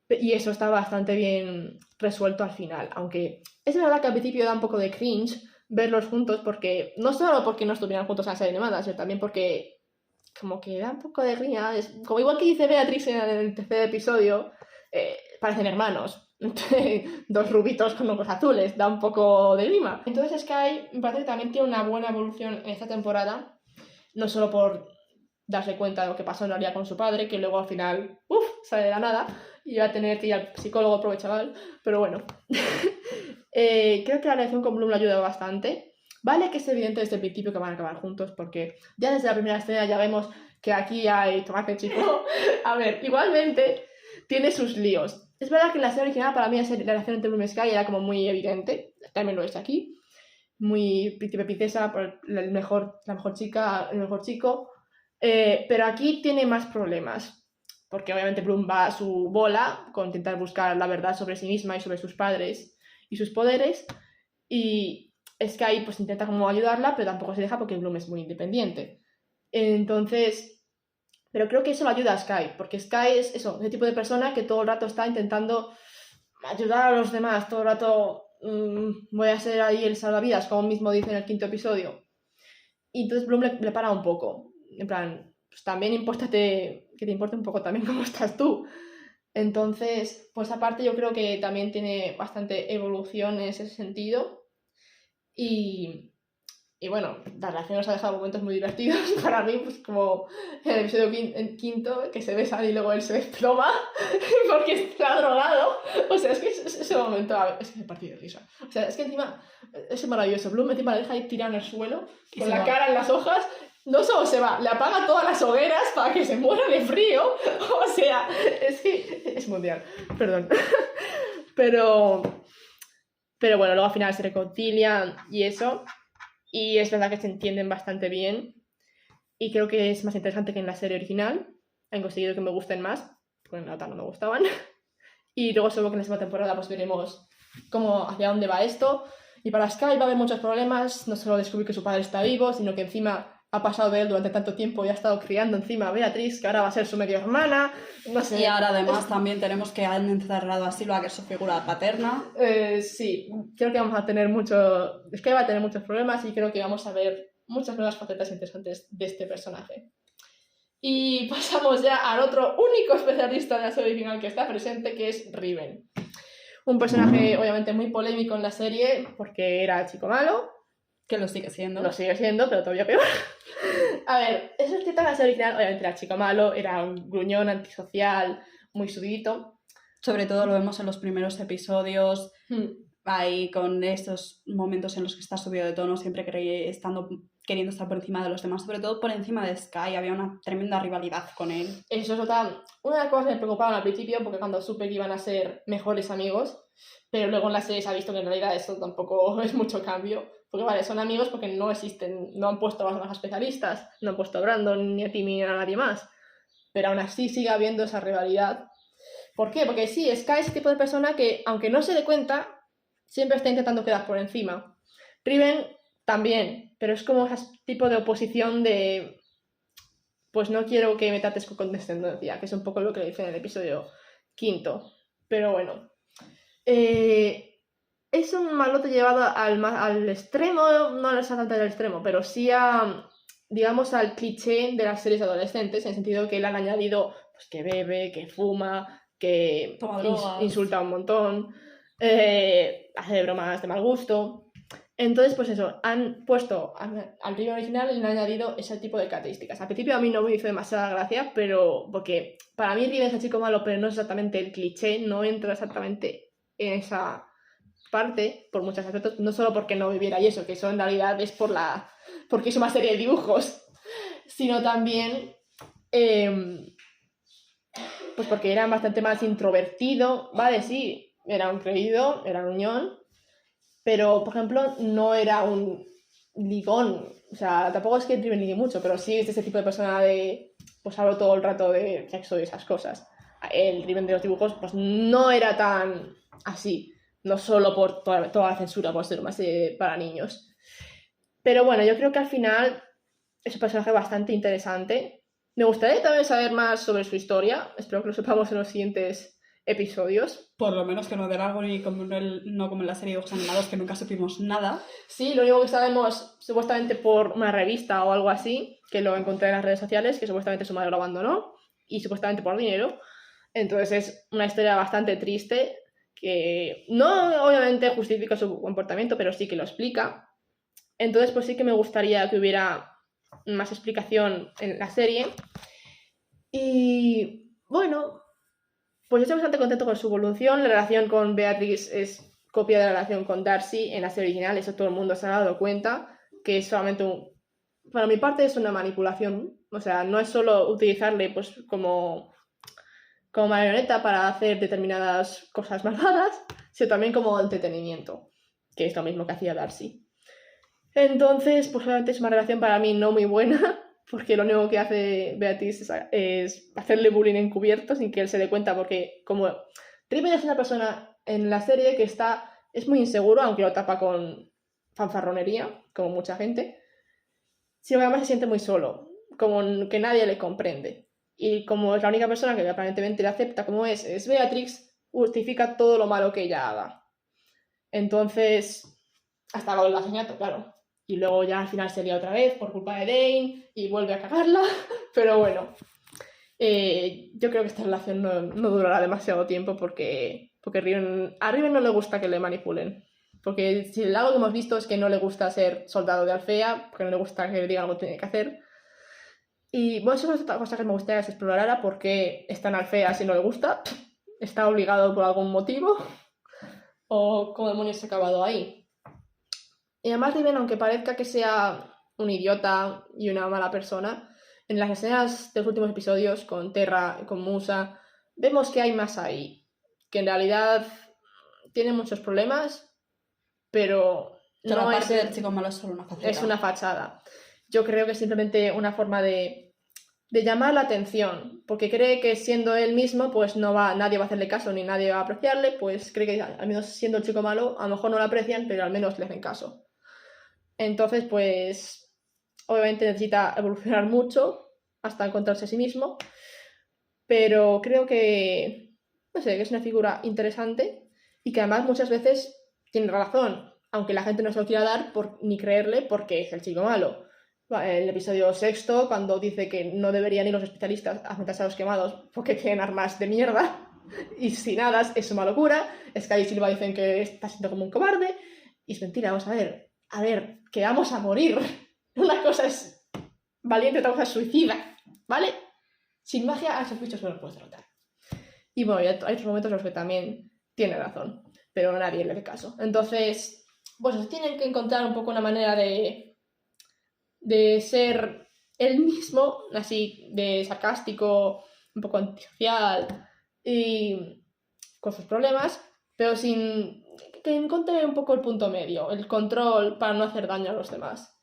Y eso está bastante bien resuelto al final. Aunque es verdad que al principio da un poco de cringe verlos juntos, porque no solo porque no estuvieran juntos en la serie animada, sino también porque como que da un poco de riña. Como igual que dice Beatriz en el tercer episodio, parecen hermanos. Dos rubitos con ojos azules, da un poco de grima. Entonces Sky me parece que también tiene una buena evolución en esta temporada, no solo por darse cuenta de lo que pasó en realidad con su padre, que luego al final, sale de la nada, y va a tener que ir al psicólogo, pobre chaval, pero bueno. Creo que la relación con Bloom le ayuda bastante. Vale que es evidente desde el principio que van a acabar juntos, porque ya desde la primera escena ya vemos que aquí hay tomate chico. A ver, igualmente tiene sus líos. Es verdad que en la serie original para mí la relación entre Bloom y Sky era como muy evidente, también lo es aquí. Muy príncipe-princesa, la mejor chica, el mejor chico. Pero aquí tiene más problemas, porque obviamente Bloom va a su bola con intentar buscar la verdad sobre sí misma y sobre sus padres y sus poderes, y Sky pues intenta como ayudarla, pero tampoco se deja porque Bloom es muy independiente. Entonces, pero creo que eso lo ayuda a Sky, porque Sky es eso, ese tipo de persona que todo el rato está intentando ayudar a los demás, todo el rato voy a ser ahí el salvavidas, como mismo dice en el 5º episodio. Y entonces Bloom le para un poco, en plan, pues también impórtate, que te importe un poco también cómo estás tú. Entonces, pues aparte yo creo que también tiene bastante evolución en ese sentido. Y bueno, la relación nos ha dejado momentos muy divertidos para mí, pues como en el episodio 5, que se besan y luego él se desploma porque está drogado. O sea, es que ese momento, es que me partí de risa. O sea, es que encima es maravilloso. Bloom encima la deja ahí tirada en el suelo, con la cara en las hojas. No solo se va, le apaga todas las hogueras para que se muera de frío. O sea, es que es mundial. Perdón. Pero bueno, luego al final se reconcilian y eso. Y es verdad que se entienden bastante bien. Y creo que es más interesante que en la serie original. Han conseguido que me gusten más, porque en la otra no me gustaban. Y luego seguro que en la segunda temporada pues veremos hacia dónde va esto. Y para Sky va a haber muchos problemas. No solo descubrir que su padre está vivo, sino que encima ha pasado de él durante tanto tiempo y ha estado criando encima a Beatriz, que ahora va a ser su medio hermana. No sé. Y ahora además también tenemos que han encerrado a Silva, que es su figura paterna. Sí, creo que vamos a tener Sky va a tener muchos problemas y creo que vamos a ver muchas nuevas facetas interesantes de este personaje. Y pasamos ya al otro único especialista de la serie original que está presente, que es Riven. Un personaje obviamente muy polémico en la serie porque era el chico malo. Que lo sigue siendo. Lo sigue siendo, pero todavía peor. A ver, eso es cierto en la serie original, obviamente era el chico malo, era un gruñón antisocial, muy subidito. Sobre todo lo vemos en los primeros episodios, ahí con estos momentos en los que está subido de tono, siempre queriendo estar por encima de los demás, sobre todo por encima de Sky, había una tremenda rivalidad con él. Eso es una de las cosas que me preocupaban al principio, porque cuando supe que iban a ser mejores amigos, pero luego en la serie se ha visto que en realidad eso tampoco es mucho cambio, porque vale, son amigos porque no existen, no han puesto a los demás especialistas, no han puesto a Brandon, ni a Timmy, ni a nadie más, pero aún así sigue habiendo esa rivalidad. ¿Por qué? Porque sí, Sky es el tipo de persona que, aunque no se dé cuenta, siempre está intentando quedar por encima. Riven también, pero es como ese tipo de oposición de pues no quiero que me trates con condescendencia, que es un poco lo que le dice en el episodio 5. Pero bueno. Es un malote llevado al extremo, no exactamente al extremo, pero sí digamos, al cliché de las series adolescentes, en el sentido que le han añadido pues, que bebe, que fuma, que insulta un montón, hace bromas de mal gusto. Entonces, pues eso, han puesto al Riven original y le han añadido ese tipo de características. Al principio a mí no me hizo demasiada gracia, pero porque para mí Riven es el chico malo, pero no es exactamente el cliché, no entra exactamente en esa parte, por muchos aspectos, no solo porque no viviera y eso, que eso en realidad es porque es una serie de dibujos, sino también pues porque era bastante más introvertido, vale, sí, era un creído, era un unión, pero, por ejemplo, no era un ligón, o sea, tampoco es que Riven ligue mucho, pero sí es ese tipo de persona de, pues hablo todo el rato de sexo y esas cosas. El Riven de los dibujos, pues no era tan así, no solo por toda la censura, por ser más para niños. Pero bueno, yo creo que al final es un personaje bastante interesante. Me gustaría también saber más sobre su historia, espero que lo sepamos en los siguientes episodios. Por lo menos que no de largo ni como no como en la serie de dibujos animados, que nunca supimos nada. Sí, lo único que sabemos, supuestamente por una revista o algo así, que lo encontré en las redes sociales, que supuestamente su madre lo abandonó, y supuestamente por dinero. Entonces es una historia bastante triste, que no obviamente justifica su comportamiento, pero sí que lo explica. Entonces pues sí que me gustaría que hubiera más explicación en la serie. Y bueno, pues estoy bastante contento con su evolución. La relación con Beatrice es copia de la relación con Darcy en la serie original, eso todo el mundo se ha dado cuenta, que es solamente para mi parte es una manipulación, o sea, no es solo utilizarle pues como marioneta para hacer determinadas cosas malvadas, sino también como entretenimiento, que es lo mismo que hacía Darcy. Entonces, pues obviamente es una relación para mí no muy buena, porque lo único que hace Beatrice es hacerle bullying encubierto sin que él se dé cuenta, porque como Riven es una persona en la serie que es muy inseguro, aunque lo tapa con fanfarronería, como mucha gente, sino que además se siente muy solo, como que nadie le comprende. Y como es la única persona que aparentemente le acepta como es Beatrix, justifica todo lo malo que ella haga. Entonces, hasta lo del asesinato, claro. Y luego ya al final se lía otra vez por culpa de Dane y vuelve a cagarla. Pero bueno, yo creo que esta relación no durará demasiado tiempo porque a Riven no le gusta que le manipulen. Porque si algo que hemos visto es que no le gusta ser soldado de Alfea, porque no le gusta que le digan lo que tiene que hacer. Y bueno, eso es otra cosa que me gustaría que se explorara, porque está en Alfea si no le gusta, está obligado por algún motivo, o cómo demonios se ha acabado ahí. Y además Riven, aunque parezca que sea un idiota y una mala persona, en las escenas de los últimos episodios con Terra y con Musa, vemos que hay más ahí, que en realidad tiene muchos problemas, pero Pero no aparte es... del chico malo es solo una faceta. Es una fachada. Yo creo que es simplemente una forma de llamar la atención, porque cree que siendo él mismo, pues nadie va a hacerle caso ni nadie va a apreciarle, pues cree que al menos siendo el chico malo, a lo mejor no lo aprecian, pero al menos le hacen caso. Entonces, pues, obviamente necesita evolucionar mucho hasta encontrarse a sí mismo, pero creo que, no sé, que es una figura interesante y que además muchas veces tiene razón, aunque la gente no se lo quiera dar ni creerle porque es el chico malo. El episodio 6, cuando dice que no deberían ir los especialistas a enfrentarse a los quemados porque tienen armas de mierda y sin hadas, es una locura. Sky y Silva dicen que está siendo como un cobarde y es mentira. Vamos a ver, que vamos a morir. Una cosa es valiente, otra cosa es suicida, ¿vale? Sin magia a esos bichos no los puedes derrotar. Y bueno, hay otros momentos en los que también tiene razón, pero nadie le hace caso. Entonces, pues tienen que encontrar un poco una manera de ser él mismo, así de sarcástico, un poco antisocial y con sus problemas, pero sin que encontré un poco el punto medio, el control para no hacer daño a los demás.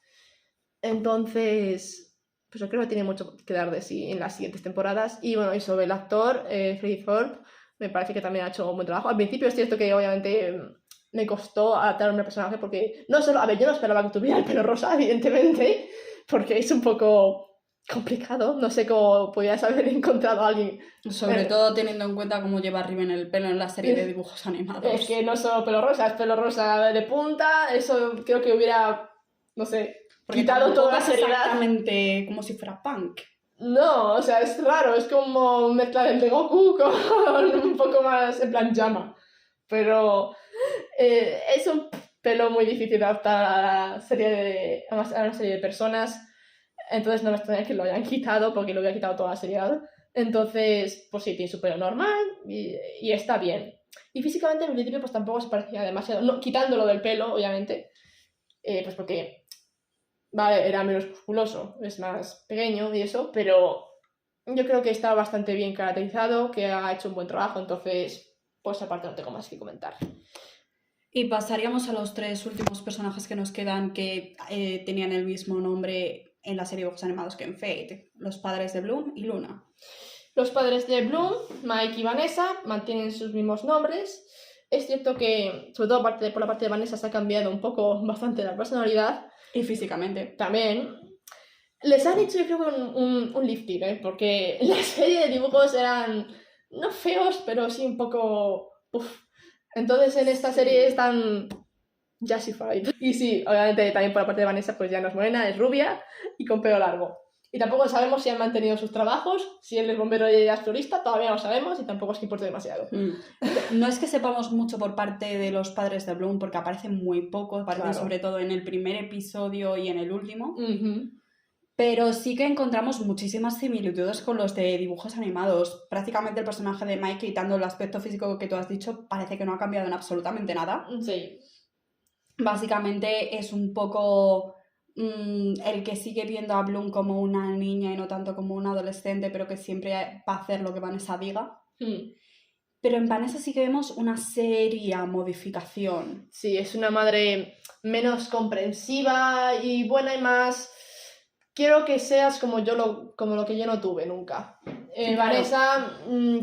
Entonces, pues yo creo que tiene mucho que dar de sí en las siguientes temporadas. Y bueno, y sobre el actor, Freddie Thorpe, me parece que también ha hecho un buen trabajo. Al principio es cierto que obviamente me costó adaptar a un personaje porque no solo, a ver, yo no esperaba que tuviera el pelo rosa, evidentemente, porque es un poco complicado, no sé cómo podías haber encontrado a alguien. Sobre todo teniendo en cuenta cómo lleva Riven el pelo en la serie de dibujos animados. Es que no solo pelo rosa, es pelo rosa de punta, eso creo que hubiera, no sé, porque quitado toda la es seriedad. Exactamente como si fuera punk. No, o sea, es raro, es como mezclar el de Goku con un poco más en plan llama. Pero es un pelo muy difícil de adaptar a una serie de personas. Entonces no me extraña que lo hayan quitado porque lo hubiera quitado toda la seriedad. Entonces, pues sí, tiene su pelo normal y está bien. Y físicamente en principio pues tampoco se parecía demasiado, no, quitándolo del pelo, obviamente, pues porque, vale, era menos musculoso, es más pequeño y eso, pero yo creo que está bastante bien caracterizado, que ha hecho un buen trabajo, entonces, pues aparte no tengo más que comentar. Y pasaríamos a los 3 últimos personajes que nos quedan que tenían el mismo nombre en la serie de dibujos animados que en Fate, los padres de Bloom y Luna. Los padres de Bloom, Mike y Vanessa, mantienen sus mismos nombres. Es cierto que, sobre todo por la parte de Vanessa, se ha cambiado un poco bastante la personalidad. Y físicamente. También. Les han hecho, yo creo, un lifting, ¿eh? Porque la serie de dibujos eran no feos, pero sí un poco... Uf. Entonces en esta serie están justified. Y sí, obviamente también por la parte de Vanessa, pues ya no es morena, es rubia y con pelo largo. Y tampoco sabemos si han mantenido sus trabajos, si él es bombero y ella es florista, todavía no lo sabemos y tampoco es que importe demasiado. No es que sepamos mucho por parte de los padres de Bloom, porque aparecen muy poco, aparecen Claro. sobre todo en el primer episodio y en el último. Uh-huh. Pero sí que encontramos muchísimas similitudes con los de dibujos animados. Prácticamente el personaje de Mike, quitando el aspecto físico que tú has dicho, parece que no ha cambiado en absolutamente nada. Sí. Básicamente es un poco el que sigue viendo a Bloom como una niña y no tanto como una adolescente, pero que siempre va a hacer lo que Vanessa diga. Pero en Vanessa sí que vemos una seria modificación. Sí, es una madre menos comprensiva y buena y más... Quiero que seas como lo que yo no tuve nunca. Claro. Vanessa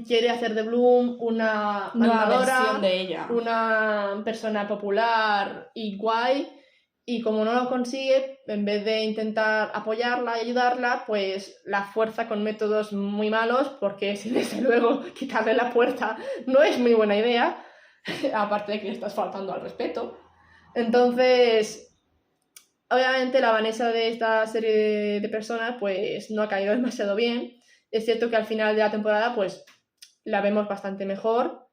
quiere hacer de Bloom una animadora, versión de ella. una persona popular y guay, y como no lo consigue, en vez de intentar apoyarla y ayudarla, pues la fuerza con métodos muy malos, porque desde luego quitarle la puerta no es muy buena idea, aparte de que le estás faltando al respeto. Entonces... Obviamente la Vanessa de esta serie de personas pues no ha caído demasiado bien. Es cierto que al final de la temporada pues la vemos bastante mejor.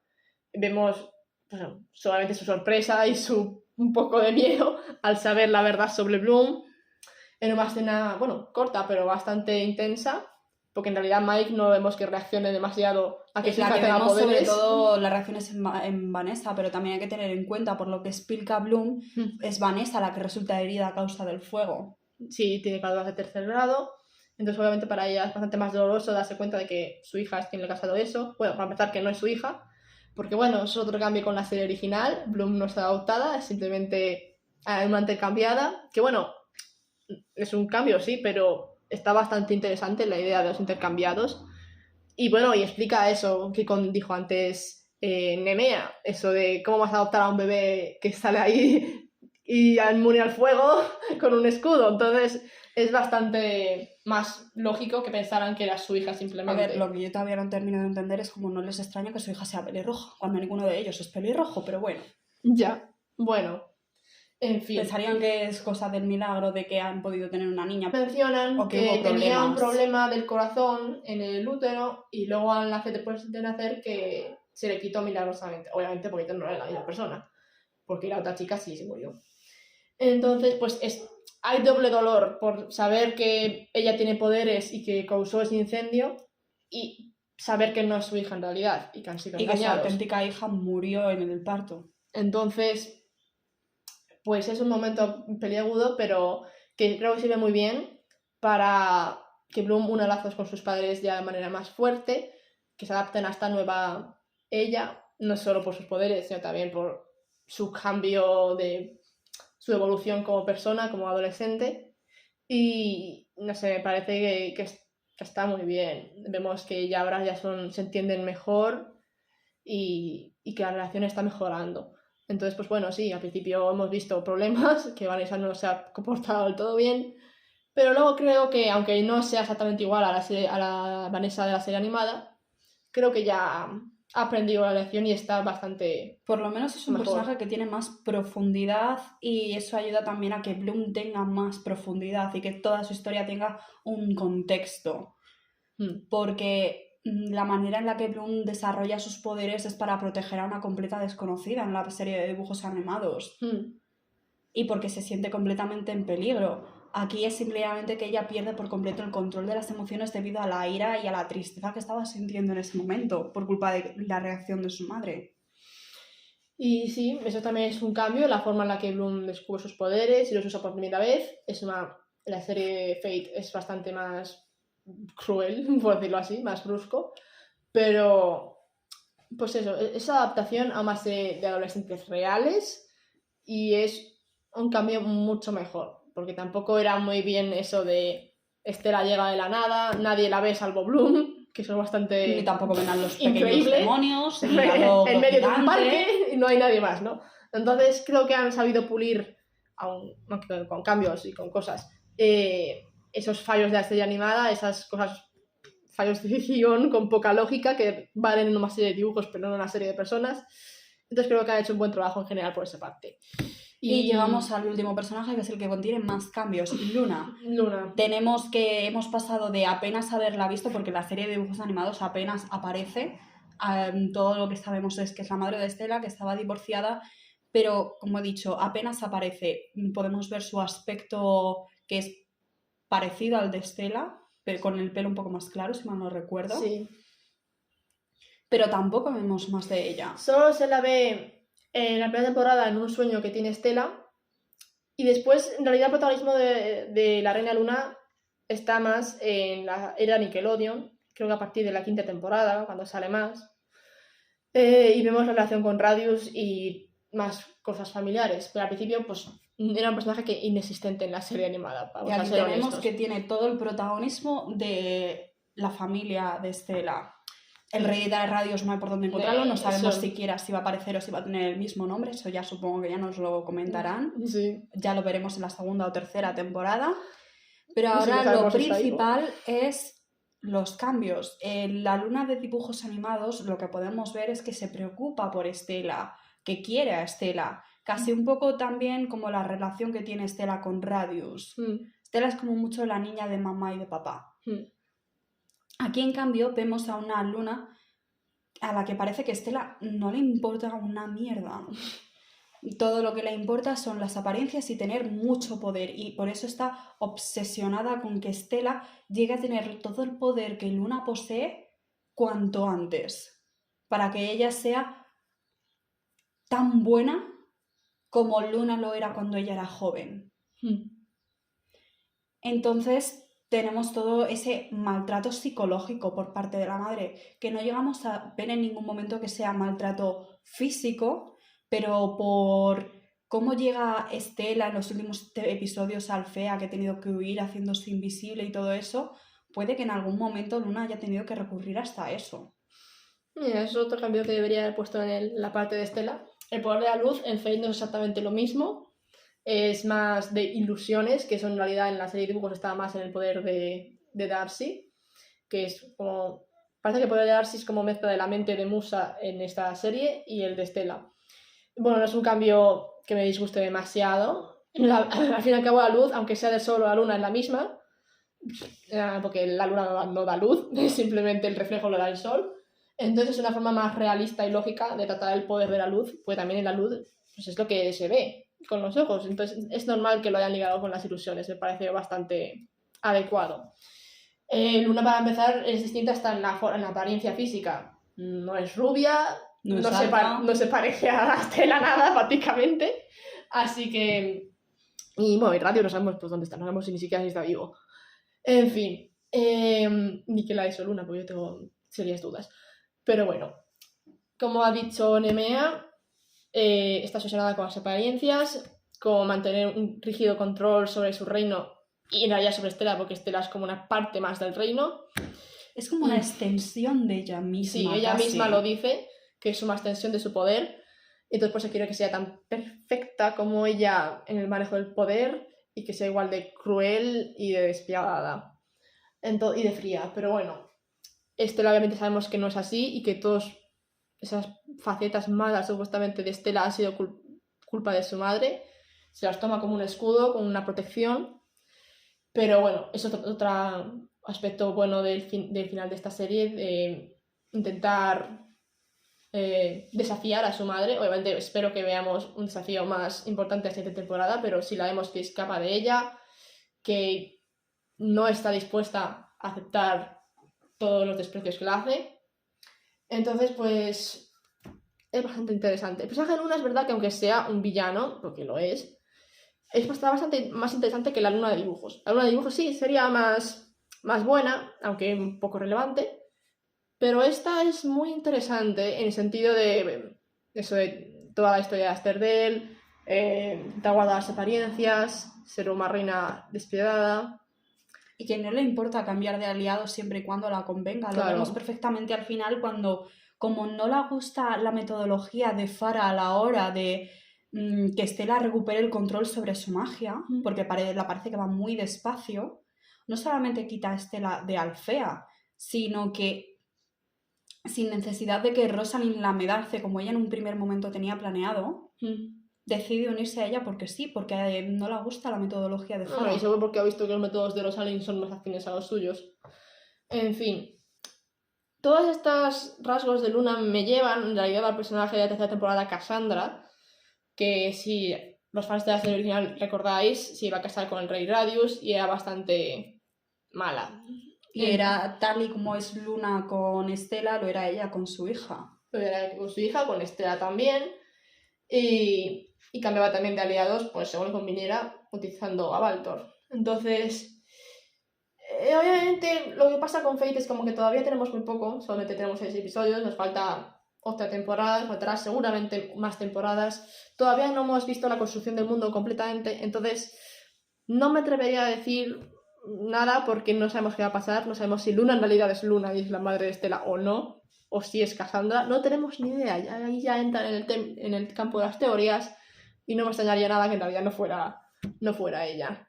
Vemos pues, solamente su sorpresa y un poco de miedo al saber la verdad sobre Bloom. En una escena, bueno, corta pero bastante intensa. Porque en realidad Mike no vemos que reaccione demasiado a que su hija tenga poderes. Sobre todo las reacciones en Vanessa, pero también hay que tener en cuenta, por lo que explica Bloom, es Vanessa la que resulta herida a causa del fuego. Sí, tiene quemaduras de tercer grado. Entonces, obviamente, para ella es bastante más doloroso darse cuenta de que su hija es quien le ha causado eso. Bueno, para empezar, que no es su hija. Porque, bueno, es otro cambio con la serie original. Bloom no está adoptada, es simplemente una intercambiada. Que, bueno, es un cambio, sí, pero está bastante interesante la idea de los intercambiados. Y, bueno, y explica eso que dijo antes Nemea. Eso de cómo vas a adoptar a un bebé que sale ahí y inmune al fuego con un escudo. Entonces es bastante más lógico que pensaran que era su hija simplemente. A ver, lo que yo todavía no termino de entender es cómo no les extraña que su hija sea pelirroja, cuando ninguno de ellos es pelirrojo, pero bueno. Ya, bueno, en fin. Pensarían que es cosa del milagro de que han podido tener una niña. Mencionan que tenía un problema del corazón en el útero y luego después de nacer que se le quitó milagrosamente. Obviamente porque no era la misma persona, porque la otra chica sí se murió. Entonces, pues hay doble dolor por saber que ella tiene poderes y que causó ese incendio y saber que no es su hija en realidad y que han sido engañados. Y que su auténtica hija murió en el parto. Entonces, pues es un momento peliagudo, pero que creo que sirve muy bien para que Bloom una lazos con sus padres ya de manera más fuerte, que se adapten a esta nueva ella, no solo por sus poderes, sino también por su cambio de su evolución como persona, como adolescente. Y no sé, me parece que está muy bien. Vemos que ya ahora ya se entienden mejor y que la relación está mejorando. Entonces, pues bueno, sí, al principio hemos visto problemas, que Vanessa no se ha comportado del todo bien, pero luego creo que, aunque no sea exactamente igual a la Vanessa de la serie animada, creo que ya ha aprendido la lección y está bastante... Por lo menos es un mejor. personaje que tiene más profundidad y eso ayuda también a que Bloom tenga más profundidad y que toda su historia tenga un contexto. Porque la manera en la que Bloom desarrolla sus poderes es para proteger a una completa desconocida en la serie de dibujos animados. Y porque se siente completamente en peligro. Aquí es simplemente que ella pierde por completo el control de las emociones debido a la ira y a la tristeza que estaba sintiendo en ese momento por culpa de la reacción de su madre. Y sí, eso también es un cambio, la forma en la que Bloom descubre sus poderes y los usa por primera vez. La serie Fate es bastante más cruel, por decirlo así, más brusco. Pero, pues eso, esa adaptación a más de adolescentes reales y es un cambio mucho mejor, porque tampoco era muy bien eso de Estela llega de la nada, nadie la ve salvo Bloom, que eso es bastante Ni tampoco ven a los pequeños increíble. demonios, ni al ogro En medio de un gigante. parque y no hay nadie más, ¿no? Entonces creo que han sabido pulir, aunque con cambios y con cosas, esos fallos de la serie animada, esas cosas, fallos de guión con poca lógica que valen en una serie de dibujos pero no en una serie de personas. Entonces creo que han hecho un buen trabajo en general por esa parte. Y llegamos al último personaje, que es el que contiene más cambios, Luna. Hemos pasado de apenas haberla visto, porque la serie de dibujos animados apenas aparece. Todo lo que sabemos es que es la madre de Estela, que estaba divorciada, pero como he dicho, apenas aparece. Podemos ver su aspecto, que es parecido al de Estela, pero con el pelo un poco más claro, si mal no recuerdo. Sí. Pero tampoco vemos más de ella. Solo se la ve en la primera temporada en un sueño que tiene Estela, y después en realidad el protagonismo de la Reina Luna está más en la era Nickelodeon, creo que a partir de la 5ª temporada, cuando sale más, y vemos la relación con Radius y más cosas familiares, pero al principio pues era un personaje inexistente en la serie animada. Y aquí tenemos que tiene todo el protagonismo de la familia de Estela. El rey de Radius no hay por dónde encontrarlo, no sabemos siquiera si va a aparecer o si va a tener el mismo nombre, eso ya supongo que ya nos lo comentarán. Sí. Ya lo veremos en la 2ª o 3ª temporada. Pero ahora lo principal es los cambios. En la Luna de dibujos animados lo que podemos ver es que se preocupa por Estela, que quiere a Estela. Casi un poco también como la relación que tiene Estela con Radius. Estela es como mucho la niña de mamá y de papá. Aquí, en cambio, vemos a una Luna a la que parece que Estela no le importa una mierda. Todo lo que le importa son las apariencias y tener mucho poder. Y por eso está obsesionada con que Estela llegue a tener todo el poder que Luna posee cuanto antes. Para que ella sea tan buena como Luna lo era cuando ella era joven. Entonces tenemos todo ese maltrato psicológico por parte de la madre, que no llegamos a ver en ningún momento que sea maltrato físico, pero por cómo llega Estela en los últimos episodios a Alfea, que ha tenido que huir haciéndose invisible y todo eso, puede que en algún momento Luna haya tenido que recurrir hasta eso. Mira, es otro cambio que debería haber puesto en la parte de Estela. El poder de la luz en Fate no es exactamente lo mismo. Es más de ilusiones, que eso en realidad en la serie de dibujos está más en el poder de Darcy, que es como... Parece que el poder de Darcy es como mezcla de la mente de Musa en esta serie y el de Estela. Bueno, no es un cambio que me disguste demasiado. Al fin y al cabo la luz, aunque sea del sol o la luna, es la misma, porque la luna no da luz, simplemente el reflejo lo da el sol. Entonces es una forma más realista y lógica de tratar el poder de la luz, pues también en la luz pues es lo que se ve con los ojos, entonces es normal que lo hayan ligado con las ilusiones, me parece bastante adecuado. Luna, para empezar, es distinta hasta en la apariencia física, no es rubia, no se parece a Estela nada prácticamente, así que... Y bueno, y Radio no sabemos pues dónde está, no sabemos ni siquiera si está vivo. En fin, ni que la hizo Luna, porque yo tengo serias dudas. Pero bueno, como ha dicho Nemea, está obsesionada con las apariencias, con mantener un rígido control sobre su reino y en realidad sobre Estela, porque Estela es como una parte más del reino. Es como una extensión de ella misma. Sí, ella misma lo dice, que es una extensión de su poder. Entonces por eso quiere que sea tan perfecta como ella en el manejo del poder y que sea igual de cruel y de despiadada y de fría. Pero bueno, Estela obviamente sabemos que no es así y que todas esas facetas malas supuestamente de Estela han sido culpa de su madre. Se las toma como un escudo, como una protección. Pero bueno, eso es otro aspecto bueno del final de esta serie, de intentar desafiar a su madre. Obviamente espero que veamos un desafío más importante a esta temporada, pero si la vemos que escapa de ella, que no está dispuesta a aceptar todos los desprecios que la hace. Entonces, pues, es bastante interesante. El personaje de Luna es verdad que aunque sea un villano, porque lo es bastante más interesante que la Luna de dibujos. La Luna de dibujos sí, sería más más buena, aunque un poco relevante. Pero esta es muy interesante en el sentido de eso de toda la historia de Asterdel, de guardar las apariencias, ser una reina despiadada. Y que no le importa cambiar de aliado siempre y cuando la convenga. Lo Claro. vemos perfectamente al final cuando, como no le gusta la metodología de Farah a la hora de que Stella recupere el control sobre su magia, porque le parece que va muy despacio, no solamente quita a Stella de Alfea, sino que sin necesidad de que Rosalind la amedrece como ella en un primer momento tenía planeado, decide unirse a ella porque sí, porque no le gusta la metodología de Farah. Y seguro porque ha visto que los métodos de Rosalind son más afines a los suyos. En fin, todos estos rasgos de Luna me llevan en realidad al personaje de la tercera temporada, Cassandra, que si los fans de la serie original recordáis, se iba a casar con el rey Radius y era bastante mala. Y era tal y como es Luna con Stella, lo era ella con su hija. Lo era con su hija, con Stella también. Y cambiaba también de aliados, pues según le conviniera, utilizando a Baltor. Entonces, obviamente lo que pasa con Fate es como que todavía tenemos muy poco, solamente tenemos 6 episodios, nos falta otra temporada, nos faltará seguramente más temporadas. Todavía no hemos visto la construcción del mundo completamente, entonces no me atrevería a decir nada porque no sabemos qué va a pasar, no sabemos si Luna en realidad es Luna y es la madre de Stella o no, o si es Cassandra, no tenemos ni idea, ahí ya entra en el campo de las teorías y no me extrañaría nada que en realidad no fuera ella.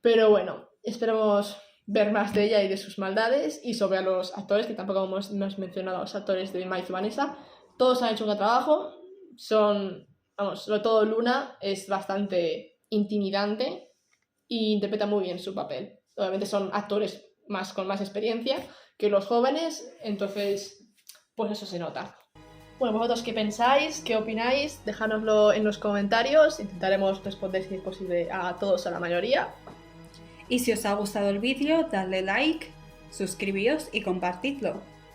Pero bueno, esperemos ver más de ella y de sus maldades, y sobre a los actores, que tampoco hemos mencionado a los actores de Mike y Vanessa. Todos han hecho un gran trabajo, sobre todo Luna es bastante intimidante y interpreta muy bien su papel. Obviamente son actores con más experiencia que los jóvenes, entonces pues eso se nota. Bueno, ¿vosotros qué pensáis? ¿Qué opináis? Dejádnoslo en los comentarios, intentaremos responder si es posible a todos o a la mayoría. Y si os ha gustado el vídeo, dadle like, suscribíos y compartidlo.